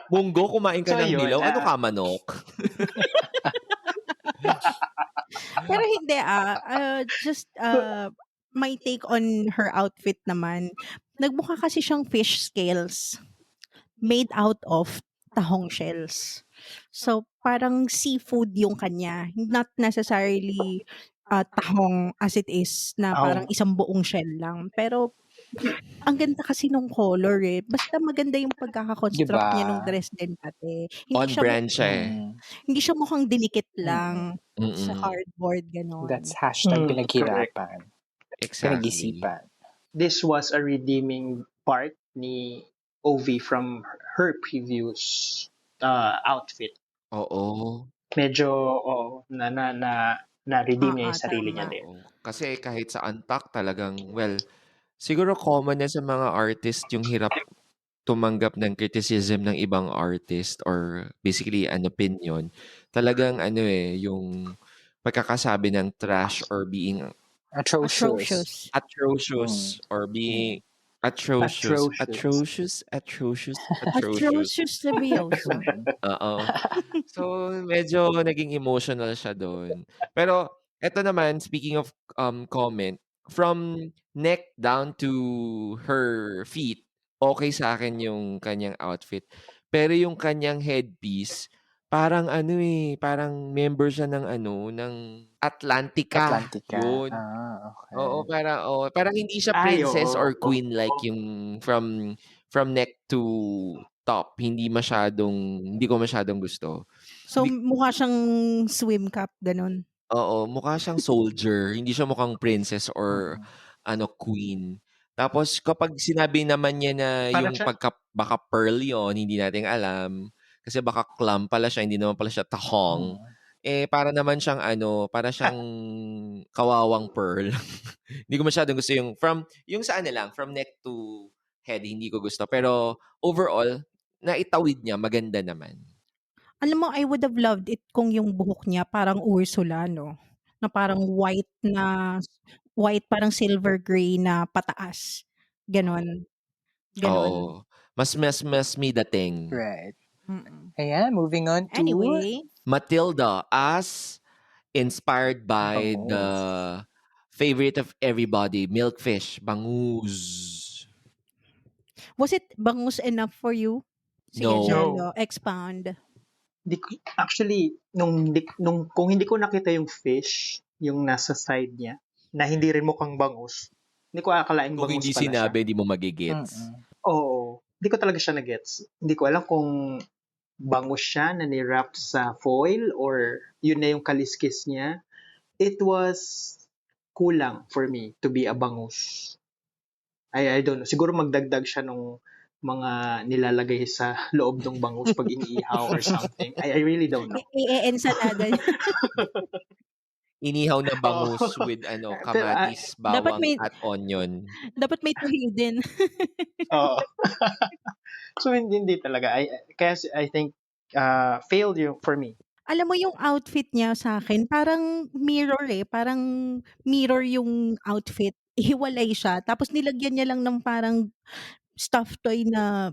Munggo, kumain ka So, ng yun, hilaw. Ano ka, manok? Pero hindi just my take on her outfit naman. Nagmukha kasi siyang fish scales made out of tahong shells. So parang seafood yung kanya, not necessarily tahong as it is na parang isang buong shell lang. Pero ang ganda kasi nung color eh. Basta maganda yung pagkakakonstruct niya nung dress din pati. On brand siya eh. Hindi siya mukhang dinikit lang sa cardboard, gano'n. That's hashtag pinaghirapan. Exactly. Pinag-isipan. This was a redeeming part ni Ovi from her previous outfit. Oo. Medyo na-redeem niya yung sarili niya tama. din. Kasi kahit sa Unpacked talagang, well, siguro common na sa mga artist yung hirap tumanggap ng criticism ng ibang artist or basically an opinion. Talagang yung pagkakasabi ng trash or being Atrocious. or being atrocious. Seryoso. Oo. So, medyo naging emotional siya doon. Pero, eto naman, speaking of comment, from neck down to her feet, okay sa akin yung kanyang outfit. Pero yung kanyang headpiece, parang parang member siya ng Atlantica. Yun. Okay. Oo, parang hindi siya princess or queen like yung from neck to top. Hindi ko masyadong gusto. So, mukha siyang swim cap, ganun. Oo, mukha siyang soldier. Hindi siya mukhang princess or queen. Tapos kapag sinabi naman niya na Parang yung baka pearl yon, hindi natin alam. Kasi baka clam pala siya, hindi naman pala siya tahong. Para naman siyang para siyang kawawang pearl. Hindi ko masyadong gusto yung sa lang, from neck to head, hindi ko gusto. Pero overall, naitawid niya, maganda naman. Alam mo, I would have loved it kung yung buhok niya parang Ursula, no? Na parang white, parang silver gray na pataas. Ganon. Oo. Mas may dating. Right. Mm-mm. Ayan, moving on to Anyway, Matilda as inspired by the favorite of everybody, Milkfish, bangus. was it bangus enough for you? Sige, No. Jello, expound. Actually, kung hindi ko nakita yung fish, yung nasa side niya, na hindi rin mukhang bangus, hindi ko akalain Kung bangus hindi pala sinabi, siya. hindi mo magigets. Oo. Hindi ko talaga siya na-gets. Hindi ko alam kung bangus siya na ni-wrap sa foil or yun na yung kaliskis niya. It was kulang for me to be a bangus. I don't know. Siguro magdagdag siya nung mga nilalagay sa loob ng bangus pag iniihaw or something. I really don't know. Ensalada. Inihaw na bangus with kamatis, bawang at onion. Dapat may tuyo din. Oo. So hindi talaga. Kaya I think failed for me. Alam mo yung outfit niya sa akin, parang mirror parang mirror yung outfit hiwalay siya tapos nilagyan niya lang ng parang stuffed toy na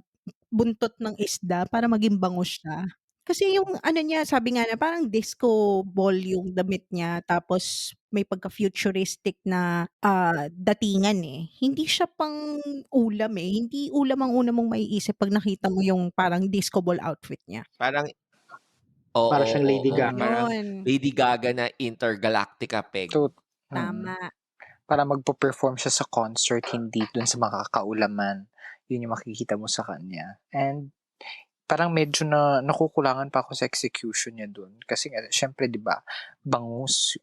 buntot ng isda para maging bangus siya. Kasi yung ano niya, sabi nga na parang disco ball yung damit niya tapos may pagka-futuristic na, datingan, eh. Hindi siya pang ulam, eh, hindi ulam ang una mong maiisip 'pag nakita mo yung parang disco ball outfit niya. Parang Para oo, siyang Lady oo, Gaga. parang Yun, Lady Gaga na intergalactica peg. tama. Para magpo-perform siya sa concert, hindi dun sa mga kaulaman. Yun yung makikita mo sa kanya. And parang medyo na nakukulangan pa ako sa execution niya dun. Kasi nga, syempre, di ba, bangus,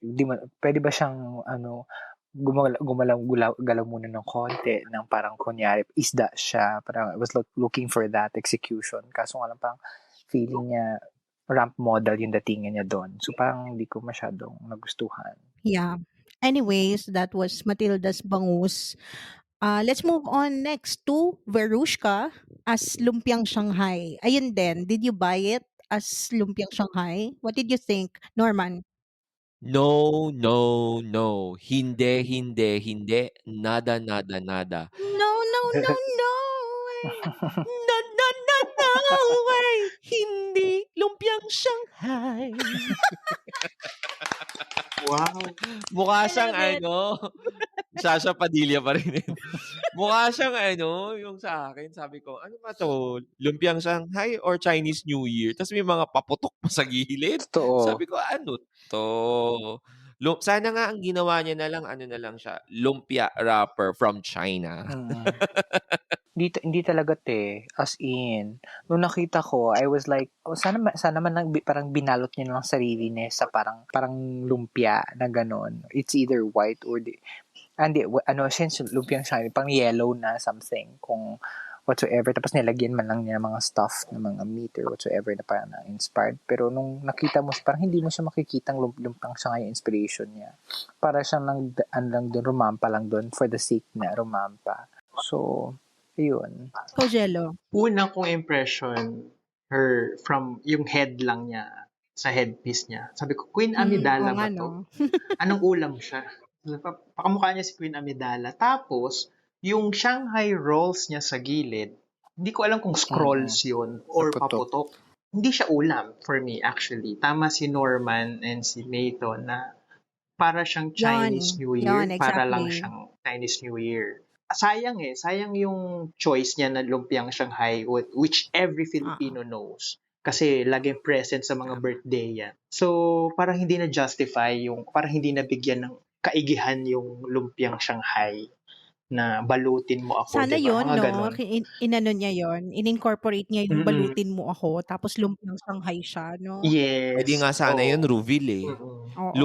pwede ba siyang, galaw muna ng konti, ng parang kunyari, isda siya. Parang I was looking for that execution. Kaso nga lang parang feeling niya, ramp model yung datingan niya doon. So parang hindi ko masyadong nagustuhan. Yeah. Anyways, that was Matilda's bangus. Let's move on next to Verushka as Lumpiang Shanghai. Ayun din, did you buy it as Lumpiang Shanghai? What did you think, Norman? No, no, no. Hindi, hindi, hindi. Nada, nada, nada. No, no, no, no way. No, no, no, no way. Hindi Lumpiang Shanghai. Wow. Mukha I siyang love it. Sasha Padilla pa rin. Mukha siyang yung sa akin, sabi ko, ano ba to? Lumpiang Shanghai or Chinese New Year? Tapos may mga paputok pa sa gilid. Totoo. Sabi ko, ano to? Sana nga ang ginawa niya na lang siya, lumpia wrapper from China. Hindi talaga as in. Nung nakita ko, I was like, sana man parang binalot niya lang sarili niya sa parang lumpia na ganon. It's either white or since lumpiang siya, pang yellow na something, kung whatsoever. Tapos nilagyan man lang niya ng mga stuff, ng mga meat or whatsoever na parang na-inspired. Pero nung nakita mo, parang hindi mo siya makikitang lumpiang siya yung inspiration niya. Para siyang lang doon, rumampa lang doon for the sake na rumampa. So, ayun. Kojelo. Unang kong impression, from yung head lang niya, sa headpiece niya. Sabi ko, Queen Amidala oo ba nga, to? no? Anong ulam siya? Pakamukha niya si Queen Amidala. Tapos, yung Shanghai rolls niya sa gilid, hindi ko alam kung scrolls yun or paputok. Hindi siya ulam for me actually. Tama si Norman and si Mayton na para siyang Chinese New Year. Yun, Para lang exactly. siyang Chinese New Year. Sayang yung choice niya na lumpiang Shanghai, which every Filipino knows. Kasi laging present sa mga birthday yan. So, parang hindi na justify parang hindi na bigyan ng kaigihan yung lumpiang Shanghai na balutin mo ako, Sana diba? yun, Mga no? ganon. Inano niya yun, in-incorporate niya yung balutin mo ako, tapos lumpiang Shanghai siya, no? Yes. Pwede nga sana yun, Ruville, eh. Oo.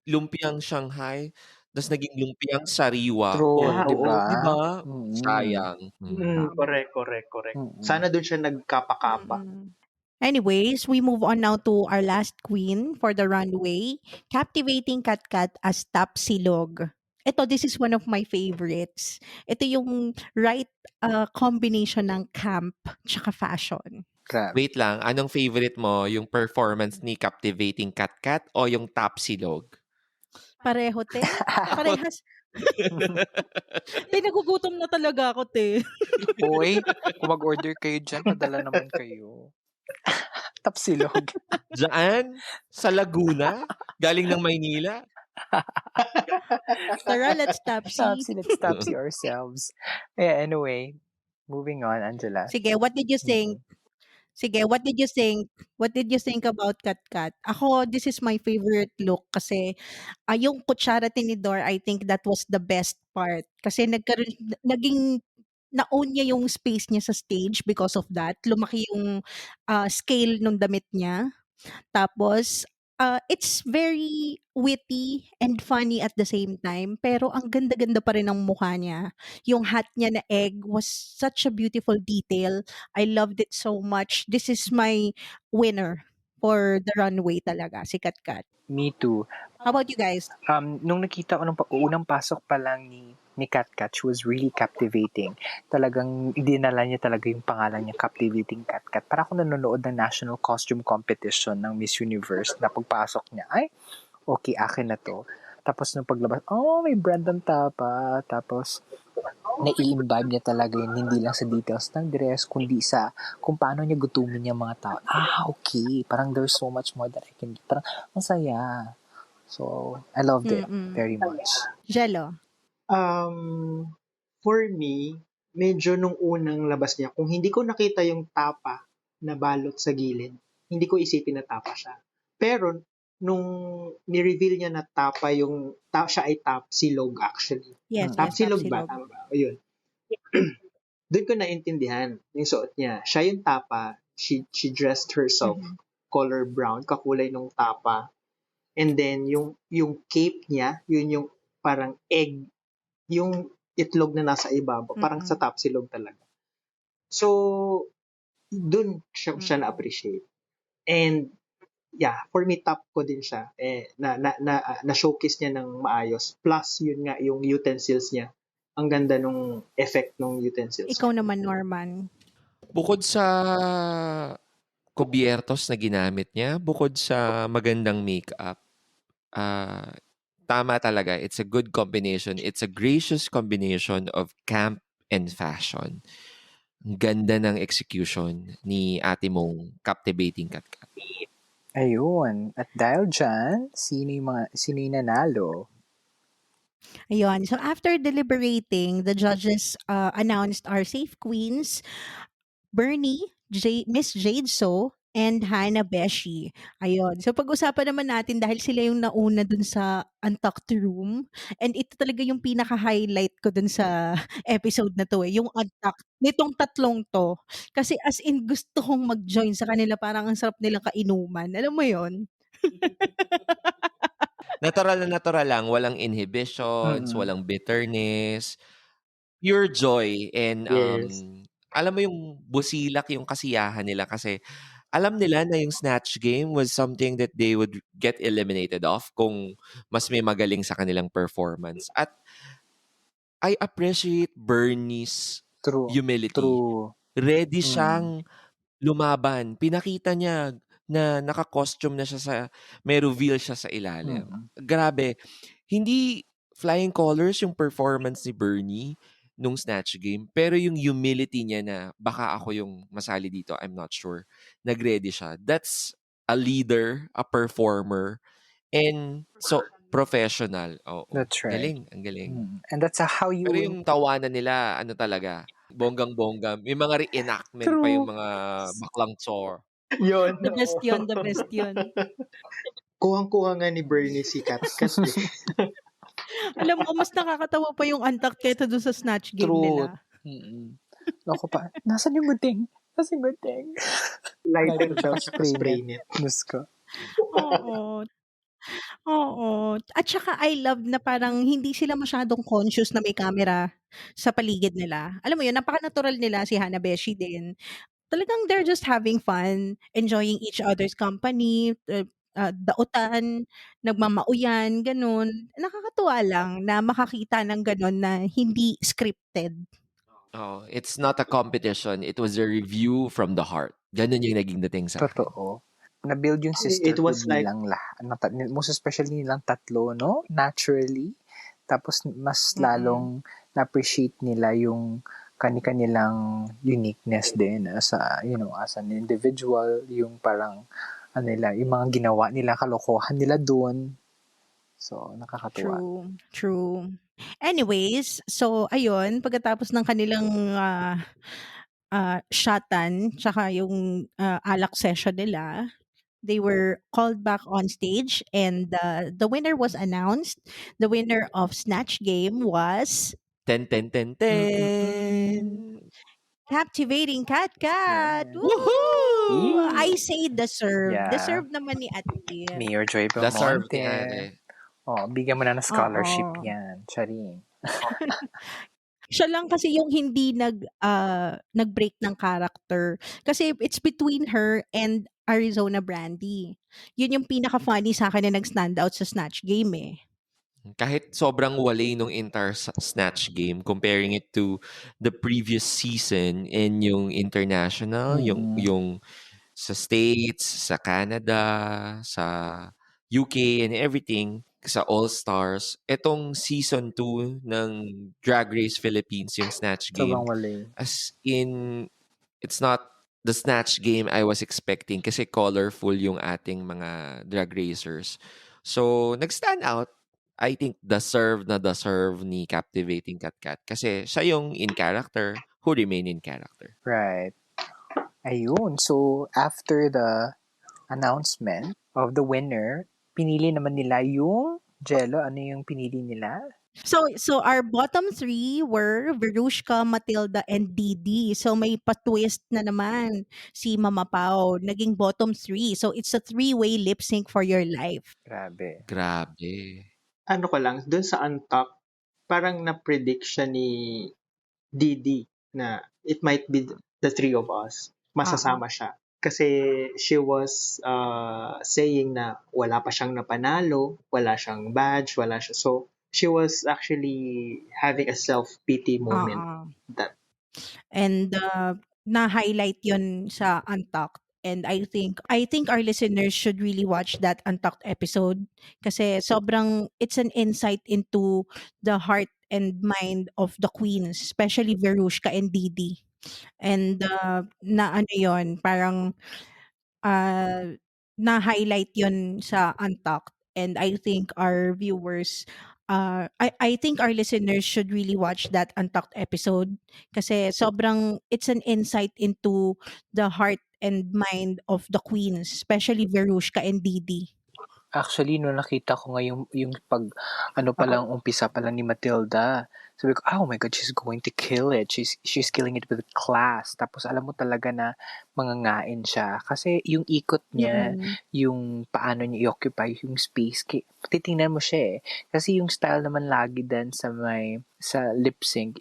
Lumpiang Shanghai, tapos naging lumpiang sariwa. True, diba? Diba? Sayang. Correct. Sana dun siya nagkapa-kapa. Anyways, we move on now to our last queen for the runway, captivating Katkat as Tapsilog. This is one of my favorites. Ito yung right combination ng camp tsaka fashion. Grabe. Wait lang, anong favorite mo? Yung performance ni Captivating Katkat o yung Tapsilog? Pareho, te. Parehas. Nagugutom na talaga ako, te. Uy, kung mag-order kayo dyan, padala naman kayo. Tapsilog. Diyan? Sa Laguna? Galing ng Maynila? Tara, let's Tapsi. Let's Tapsi ourselves. Yeah, anyway, moving on, Angela. Sige, what did you think? What did you think? What did you think about Katkat? Ako, this is my favorite look kasi yung kutsara tinidor, I think that was the best part. Kasi naging na-own niya yung space niya sa stage because of that. Lumaki yung scale ng damit niya. Tapos, it's very witty and funny at the same time. Pero ang ganda-ganda pa rin ng mukha niya. Yung hat niya na egg was such a beautiful detail. I loved it so much. This is my winner for the runway talaga, si Katkat. Me too. How about you guys? Nung nakita ko unang pasok pa lang ni Katkat, she was really captivating. Talagang dinala niya talaga yung pangalan niya, Captivating Katkat. Para ako nanonood ng National Costume Competition ng Miss Universe na pagpasok niya, ay, okay, akin na to. Tapos nung paglabas, may brand ng tapa. Tapos, nai-imbibe niya talaga yun, hindi lang sa details ng dress, kundi sa kung paano niya gutumin yung mga tao. Okay. Parang there's so much more that I can do. Parang, masaya. So, I loved it very much. Jello. For me, medyo nung unang labas niya, kung hindi ko nakita yung tapa na balot sa gilid, hindi ko isipin na tapa siya. Pero, nung ni-reveal niya na tapa siya ay silog actually. Yes, Silog ba? Tapsilog. Tama ba? Ayun. Doon ko naintindihan yung suot niya. Siya yung tapa. She dressed herself color brown, kakulay nung tapa. And then, yung cape niya, yun yung parang egg, yung itlog na nasa ibabaw, parang sa tapsilog talaga. So, dun siya na-appreciate. And, yeah, for me, top ko din siya. Na-showcase niya ng maayos. Plus, yun nga, yung utensils niya. Ang ganda nung effect ng utensils. Ikaw naman, Norman. Bukod sa kubyertos na ginamit niya, bukod sa magandang makeup, tama talaga. It's a good combination. It's a gracious combination of camp and fashion. Ang ganda ng execution ni ate mong captivating Katkat. Ayun. At dahil dyan, sino yung nanalo? Ayun. So after deliberating, the judges announced our safe queens, Bernie, Miss Jade So, and Hannah Beshi. Ayun. So pag-usapan naman natin dahil sila yung nauna dun sa Untucked Room. And ito talaga yung pinaka-highlight ko dun sa episode na to yung Untucked. Nitong tatlong to. Kasi as in gusto kong mag-join sa kanila, parang ang sarap nilang kainuman. Alam mo yon? Natural na natural lang. Walang inhibitions, walang bitterness. Pure joy. And Yes. alam mo yung busilak yung kasiyahan nila kasi alam nila na yung Snatch Game was something that they would get eliminated off kung mas may magaling sa kanilang performance. At I appreciate Bernie's humility. True. Ready siyang lumaban. Pinakita niya na naka-costume na siya may reveal siya sa ilalim. Grabe. Hindi flying colors yung performance ni Bernie nung Snatch Game, pero yung humility niya na baka ako yung masali dito, I'm not sure. Nag-ready siya. That's a leader, a performer, and so professional. Oo. That's right. Galing, ang galing. And that's how you... Pero yung tawanan nila, ano talaga, bonggang-bongga. May mga reenactment pa yung mga baklang tsor. Yun. The best yun, the best yun. Kuhang-kuha nga ni Bernie si Katkat. Alam mo, mas nakakatawa pa yung Untucked kaysa doon sa Snatch Game nila. Loko pa. Nasaan yung gunting? Nasaan yung gunting? Lighter siya spray net. Nusko. Oo. At saka I love na parang hindi sila masyadong conscious na may camera sa paligid nila. Alam mo yun, napaka-natural nila si Hannah Beshi din. Talagang they're just having fun, enjoying each other's company, dautan, nagmamauyan, ganun. Nakakatuwa lang na makakita ng ganun na hindi scripted. Oh, it's not a competition. It was a review from the heart. Ganun yung naging dating sa akin. Totoo. Na-build yung sisterhood nilang most especially nilang tatlo, no? Naturally. Tapos mas lalong na-appreciate nila yung kanilang uniqueness din as an individual, yung parang yung mga ginawa nila, kalokohan nila doon. So, nakakatuwa. True. Anyways, so ayun, pagkatapos ng kanilang shotan, tsaka yung alak session nila, they were called back on stage and the winner was announced. The winner of Snatch Game was... Ten. Captivating Katkat! Yeah. Woohoo! I say deserve. Yeah. Deserve naman ni Ate. Mayor Joy Deserve Belmonte. ni Ate. Bigyan mo na ng scholarship yan. Charing. Siya lang kasi yung hindi nag-break ng character. Kasi it's between her and Arizona Brandy. Yun yung pinaka-funny sa akin na nag-stand out sa Snatch Game eh. Kahit sobrang wali nung entire Snatch Game, comparing it to the previous season and yung international, yung sa States, sa Canada, sa UK and everything, sa All Stars, itong season 2 ng Drag Race Philippines, yung Snatch Sobrang Game, wali. as in, it's not the Snatch Game I was expecting kasi colorful yung ating mga drag racers. So, nag-stand out. I think deserve ni Captivating Katkat kasi siya yung in character who remain in character. Right. Ayun. So, after the announcement of the winner, pinili naman nila yung Jello. Ano yung pinili nila? So our bottom three were Verushka, Matilda, and Didi. So may pa-twist na naman si Mama Pao. Naging bottom three. So it's a three-way lip sync for your life. Grabe. Grabe. Ano ko lang, dun sa Untucked, parang na-predict siya ni Didi na it might be the three of us. Masasama siya. Kasi she was saying na wala pa siyang napanalo, wala siyang badge, wala siya. So, she was actually having a self-pity moment. That And na-highlight yun sa Untucked. And I think our listeners should really watch that Untucked episode kasi sobrang it's an insight into the heart and mind of the queens, especially Verushka and Didi. And na ano yun, parang na-highlight yun sa Untucked. And I think our viewers, I think our listeners should really watch that Untucked episode kasi sobrang, it's an insight into the heart and mind of the queens, especially Verushka and Didi. Actually, nung nakita ko nga yung pag, ano pa lang, umpisa pa lang ni Matilda, sabi ko, oh my God, she's going to kill it. She's killing it with class. Tapos alam mo talaga na mangangain siya. Kasi yung ikot niya, yung paano niya i-occupy yung space, titingnan mo siya eh. Kasi yung style naman lagi din sa lip sync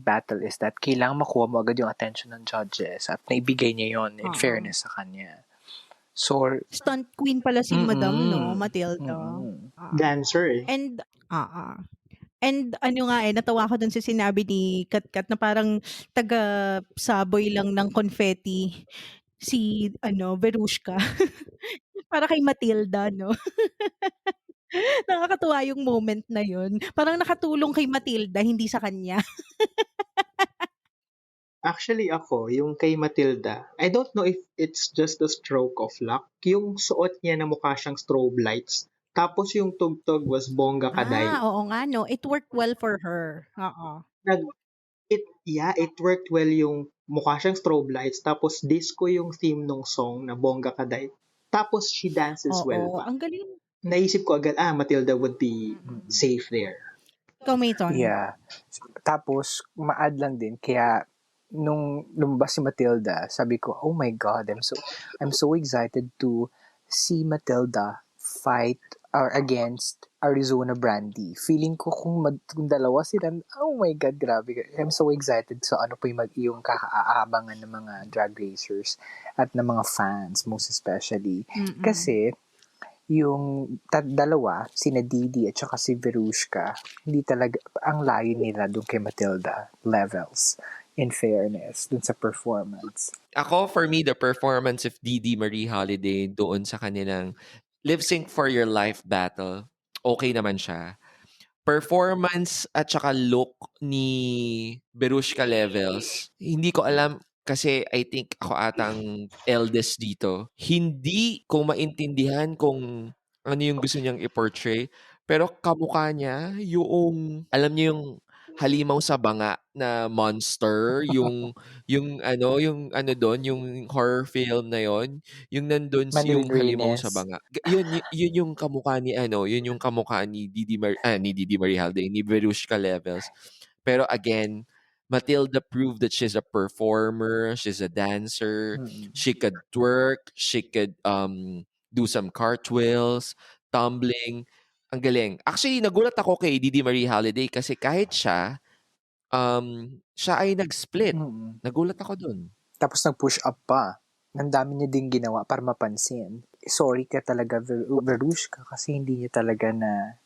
battle is that kailangan makuha mo agad yung attention ng judges at naibigay niya yon in fairness sa kanya. So, Stunt queen pala si Madam, no? Matilda. dancer eh. And ano nga natawa ako dun sa sinabi ni Katkat na parang taga-saboy lang ng confetti si Verushka. Para kay Matilda, no? Nakakatuwa yung moment na yun. Parang nakatulong kay Matilda, hindi sa kanya. Actually ako, yung kay Matilda, I don't know if it's just a stroke of luck. Yung suot niya na mukha siyang strobe lights. Tapos yung tugtog was Bongga Kaday. Oo nga, no? It worked well for her. Oo. It worked well yung mukha siyang strobe lights. Tapos disco yung theme nung song na Bongga Kaday. Tapos she dances well pa. Ang galing. Naisip ko agad, Matilda would be safe there. Ikaw, Mayton. Yeah. Tapos, ma-add lang din, kaya nung lumabas si Matilda, sabi ko, oh my God, I'm so excited to see Matilda fight against Arizona Brandy. Feeling ko kung dalawa sila, oh my God, grabe. I'm so excited sa ano po yung kakaabangan ng mga drag racers at ng mga fans, most especially. Kasi, yung dalawa, sina Didi at saka si Verushka, hindi talaga, ang layo nila doon kay Matilda levels. In fairness, dun sa performance. Ako, for me, the performance of Didi Marie Holiday doon sa kanilang Lip Sync for Your Life battle, okay naman siya. Performance at saka look ni Verushka Levels, hindi ko alam kasi I think ako atang eldest dito. Hindi ko maintindihan kung ano yung gusto niyang i-portray. Pero kamukha niya yung, alam niyo yung halimaw sa banga na monster, yung doon, yung horror film na yon, yung nandun yung halimaw sa banga. Yun yung kamukha ni yun yung kamukha ni Didi Marie Holiday, ni Verushka Levels. Pero again, Matilda proved that she's a performer, she's a dancer, she could twerk, she could do some cartwheels, tumbling. Ang galing. Actually, nagulat ako kay Didi Marie Holiday kasi kahit siya ay nag-split. Nagulat ako dun. Tapos nag-push up pa. Ang dami niya din ginawa para mapansin. Sorry ka talaga, Verushka, kasi hindi niya talaga na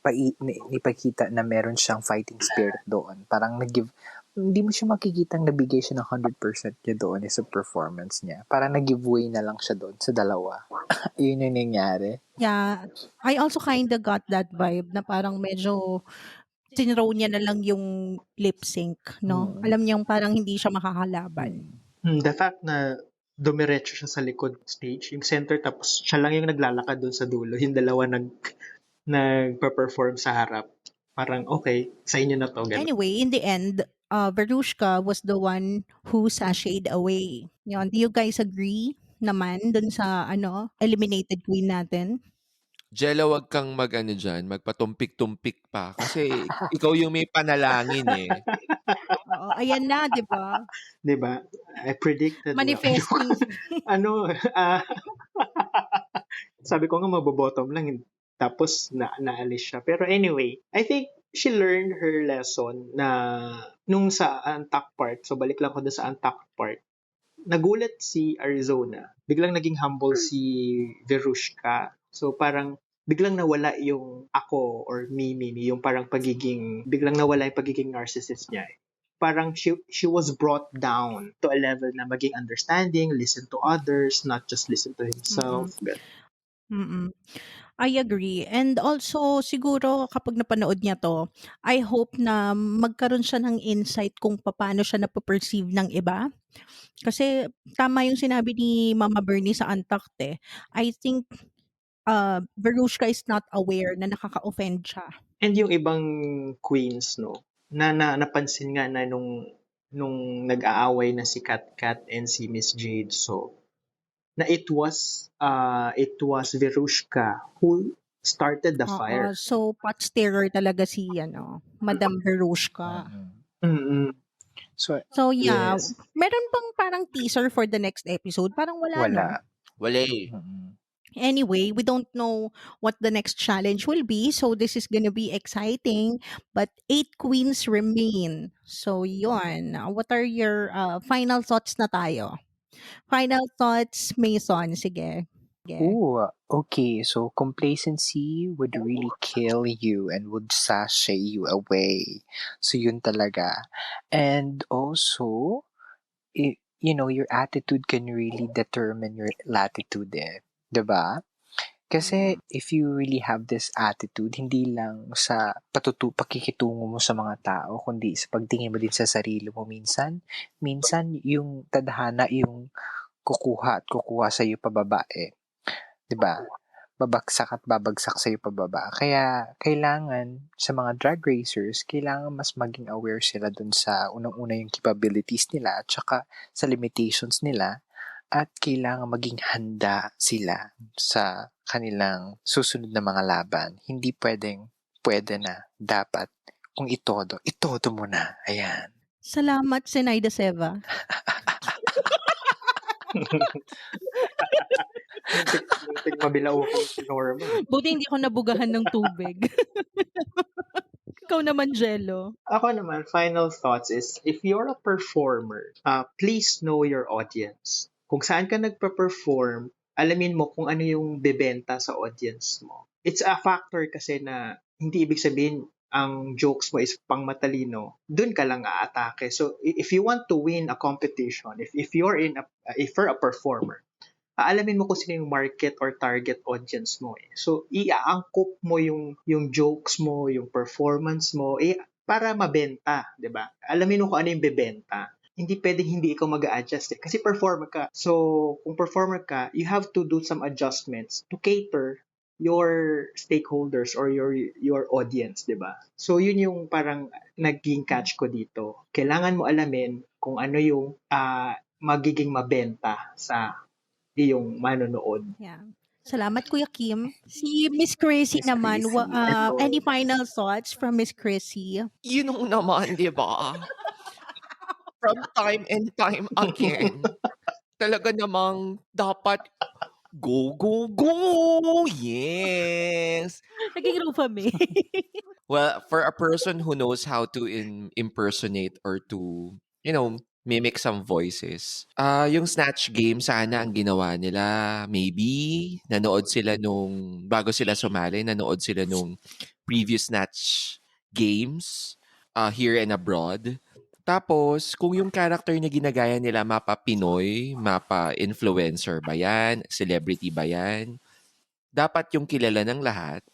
ipakita na meron siyang fighting spirit doon. Parang hindi mo siya makikitang nabigay siya ng 100% niya doon sa performance niya. Parang nag-giveaway na lang siya doon sa dalawa. Yun yung nangyari. Yeah, I also kinda got that vibe na parang medyo tinrow niya na lang yung lip sync, no? Alam niyang parang hindi siya makakalaban. The fact na dumiretso siya sa likod stage, yung center, tapos siya lang yung naglalakad doon sa dulo, yung dalawa nagpa-perform sa harap. Parang, okay, sa inyo na to. Ganun. Anyway, in the end, Verushka was the one who sashayed away. Yun, do you guys agree naman dun sa eliminated queen natin? Jella, wag kang magpatumpik-tumpik pa. Kasi ikaw yung may panalangin eh. Oo, ayan na, di ba? Diba? I predicted. Manifesting. Sabi ko nga mabobottom lang. Tapos naalis siya. Pero anyway, I think she learned her lesson na nung sa untucked part, so balik lang ko doon sa untucked part, nagulat si Arizona. Biglang naging humble si Verushka. So parang biglang nawala yung ako or me, yung parang biglang nawala yung pagiging narcissist niya. Parang she was brought down to a level na maging understanding, listen to others, not just listen to himself. Mm-mm. I agree. And also, siguro kapag napanood niya to, I hope na magkaroon siya ng insight kung paano siya napaperceive ng iba. Kasi tama yung sinabi ni Mama Bernie sa Untucked eh. I think Verushka is not aware na nakaka-offend siya. And yung ibang queens, no, na napansin nga na nung nag-aaway na si Kat and si Miss Jade, so na it was Verushka who started the fire. So pot stirrer talaga si Madam Verushka. So yeah, Yes. meron bang parang teaser for the next episode? Parang wala. No? Wala eh. Anyway, we don't know what the next challenge will be, so this is gonna be exciting. But 8 queens remain. So yun. What are your final thoughts na tayo? Final thoughts, Mason. Sige. Ooh, okay. So complacency would really kill you and would sashay you away. So yun talaga. And also, your attitude can really determine your latitude eh. 'Di ba? Kasi if you really have this attitude, hindi lang sa pakikitungo mo sa mga tao, kundi sa pagtingin mo din sa sarili mo minsan yung tadhana yung kukuha sa iyo pababa eh. 'Di ba? Babagsak sa iyo pababa. Kaya kailangan sa mga drag racers, kailangan mas maging aware sila dun sa unang-una yung capabilities nila at saka sa limitations nila. At kailangan maging handa sila sa kanilang susunod na mga laban. Hindi pwede na. Dapat, kung itodo mo na. Ayan. Salamat, Zenaida Seva. Muntik mabilao ko si Norma. Buti hindi ko nabugahan ng tubig. Ikaw naman, Jello. Ako naman, final thoughts is, if you're a performer, please know your audience. Kung saan ka nagpa-perform, alamin mo kung ano yung bebenta sa audience mo. It's a factor kasi na hindi ibig sabihin ang jokes mo is pang matalino, dun ka lang aatake. So if you want to win a competition, if you're a performer, aalamin mo kung sino yung market or target audience mo eh. So iaangkop mo yung jokes mo, yung performance mo para mabenta, 'di ba? Alamin mo kung ano yung bebenta. Hindi pwedeng hindi ikaw mag-a-adjust eh. Kasi performer ka. So, kung performer ka, you have to do some adjustments to cater your stakeholders or your audience, di ba? So, yun yung parang naging catch ko dito. Kailangan mo alamin kung ano yung magiging mabenta sa iyong manonood. Yeah. Salamat, Kuya Kim. Si Miss Chrissy naman, any final thoughts from Miss Chrissy? Yun naman, di ba? From time and time again, talaga namang dapat go, go, go! Yes! Naging rufame. Well, for a person who knows how to impersonate or to, mimic some voices, yung Snatch Game, sana ang ginawa nila, maybe, bago sila sumali, nanood sila nung previous Snatch Games here and abroad. Tapos, kung yung character na ginagaya nila mapa Pinoy, mapa influencer ba yan, celebrity ba yan, dapat yung kilala ng lahat.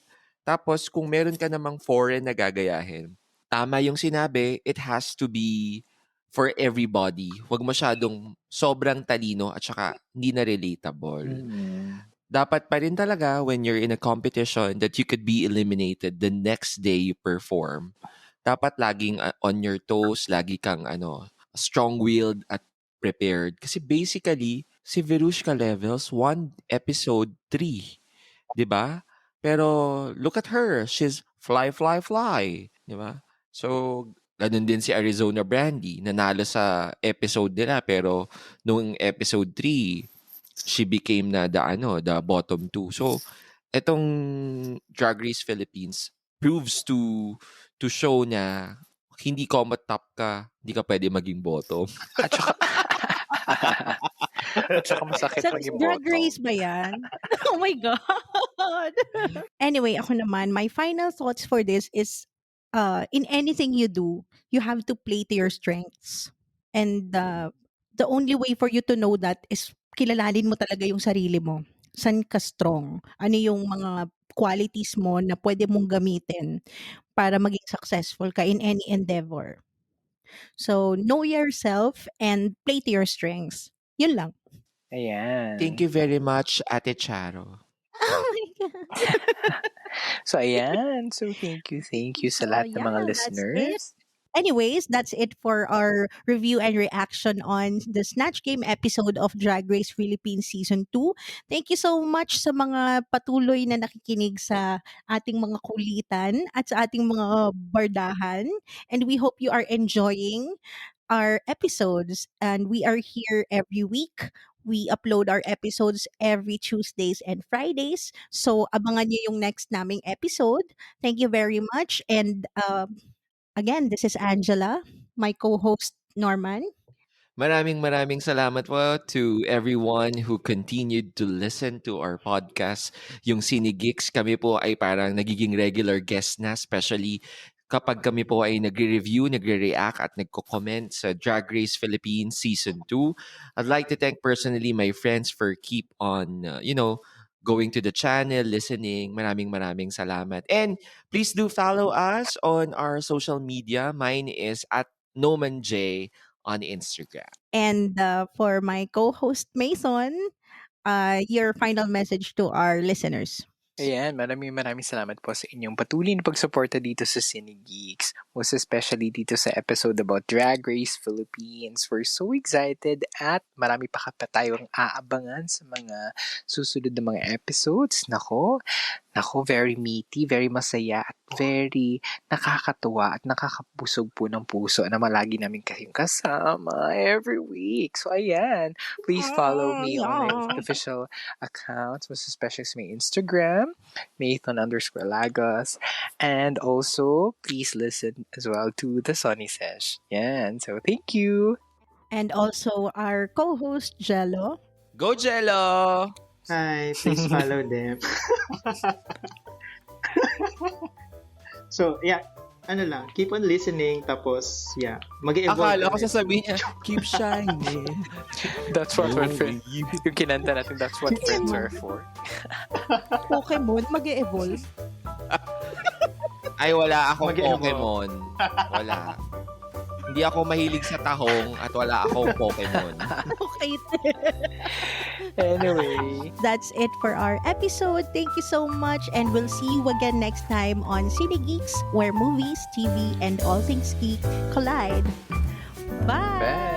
Tapos, kung meron ka namang foreign na gagayahin, tama yung sinabi, it has to be for everybody. Huwag masyadong sobrang talino at saka hindi na relatable. Dapat pa rin talaga when you're in a competition that you could be eliminated the next day you perform. Dapat laging on your toes, lagi kang strong-willed at prepared. Kasi basically, si Verushka Levels, 1 episode 3. 'Di ba? Pero look at her, she's fly, 'di ba? So, ganun din si Arizona Brandy, nanalo sa episode nila pero nung episode 3, she became the bottom 2. So, etong Drag Race Philippines proves to show na hindi combat top ka, hindi ka pwede maging bottom. At saka, at saka masakit Sa maging Drag bottom. Race ba yan? Oh my God! Anyway, ako naman, my final thoughts for this is, in anything you do, you have to play to your strengths. And the only way for you to know that is kilalanin mo talaga yung sarili mo. San ka strong? Ano yung mga qualities mo na pwede mong gamitin para maging successful ka in any endeavor. So, know yourself and play to your strengths. Yun lang. Ayan. Thank you very much, Ate Charo. Oh my God. So, ayan. So, thank you sa lahat ng mga that's it. listeners. Anyways, that's it for our review and reaction on the Snatch Game episode of Drag Race Philippines Season 2. Thank you so much sa mga patuloy na nakikinig sa ating mga kulitan at sa ating mga bardahan. And we hope you are enjoying our episodes. And we are here every week. We upload our episodes every Tuesdays and Fridays. So, abangan nyo yung next naming episode. Thank you very much. And again, this is Angela, my co-host Norman. Maraming salamat po to everyone who continued to listen to our podcast. Yung Cinegeeks, kami po ay parang nagiging regular guest na, especially kapag kami po ay nagre-review, nagre-react at nagko-comment sa Drag Race Philippines Season 2. I'd like to thank personally my friends for keep on, going to the channel, listening. Maraming salamat. And please do follow us on our social media. Mine is at NomanJ on Instagram. And for my co-host Mason, your final message to our listeners. Ayan, maraming salamat po sa inyong patuloy na pagsuporta dito sa Cinegeeks. Most especially dito sa episode about Drag Race Philippines. We're so excited at marami pa tayong aabangan sa mga susunod na mga episodes. Nako, very meaty, very masaya, at very nakakatuwa at nakakabusog po ng puso na malagi namin kayong kasama every week. So, ayan, please follow me on my official accounts, most especially sa my Instagram, Nathan_Lagos, and also, please listen as well to the Sonny Sesh. Yan, so thank you! And also our co-host Jello. Go Jello! Hi, please follow them. So, yeah, keep on listening, tapos, yeah, mag-evolve. Akala ko sasabihin niya, keep shining. That's what we're Only you. yung kinanta natin, that's what friends are for. Pokemon, mag-evolve. Ay, wala akong Mag-evolve. Pokemon. Wala. Hindi ako mahilig sa tahong at wala akong Pokemon. Okay. Anyway, That's it for our episode. Thank you so much, and we'll see you again next time on Cinegeeks, where movies, TV, and all things geek collide. Bye! bye!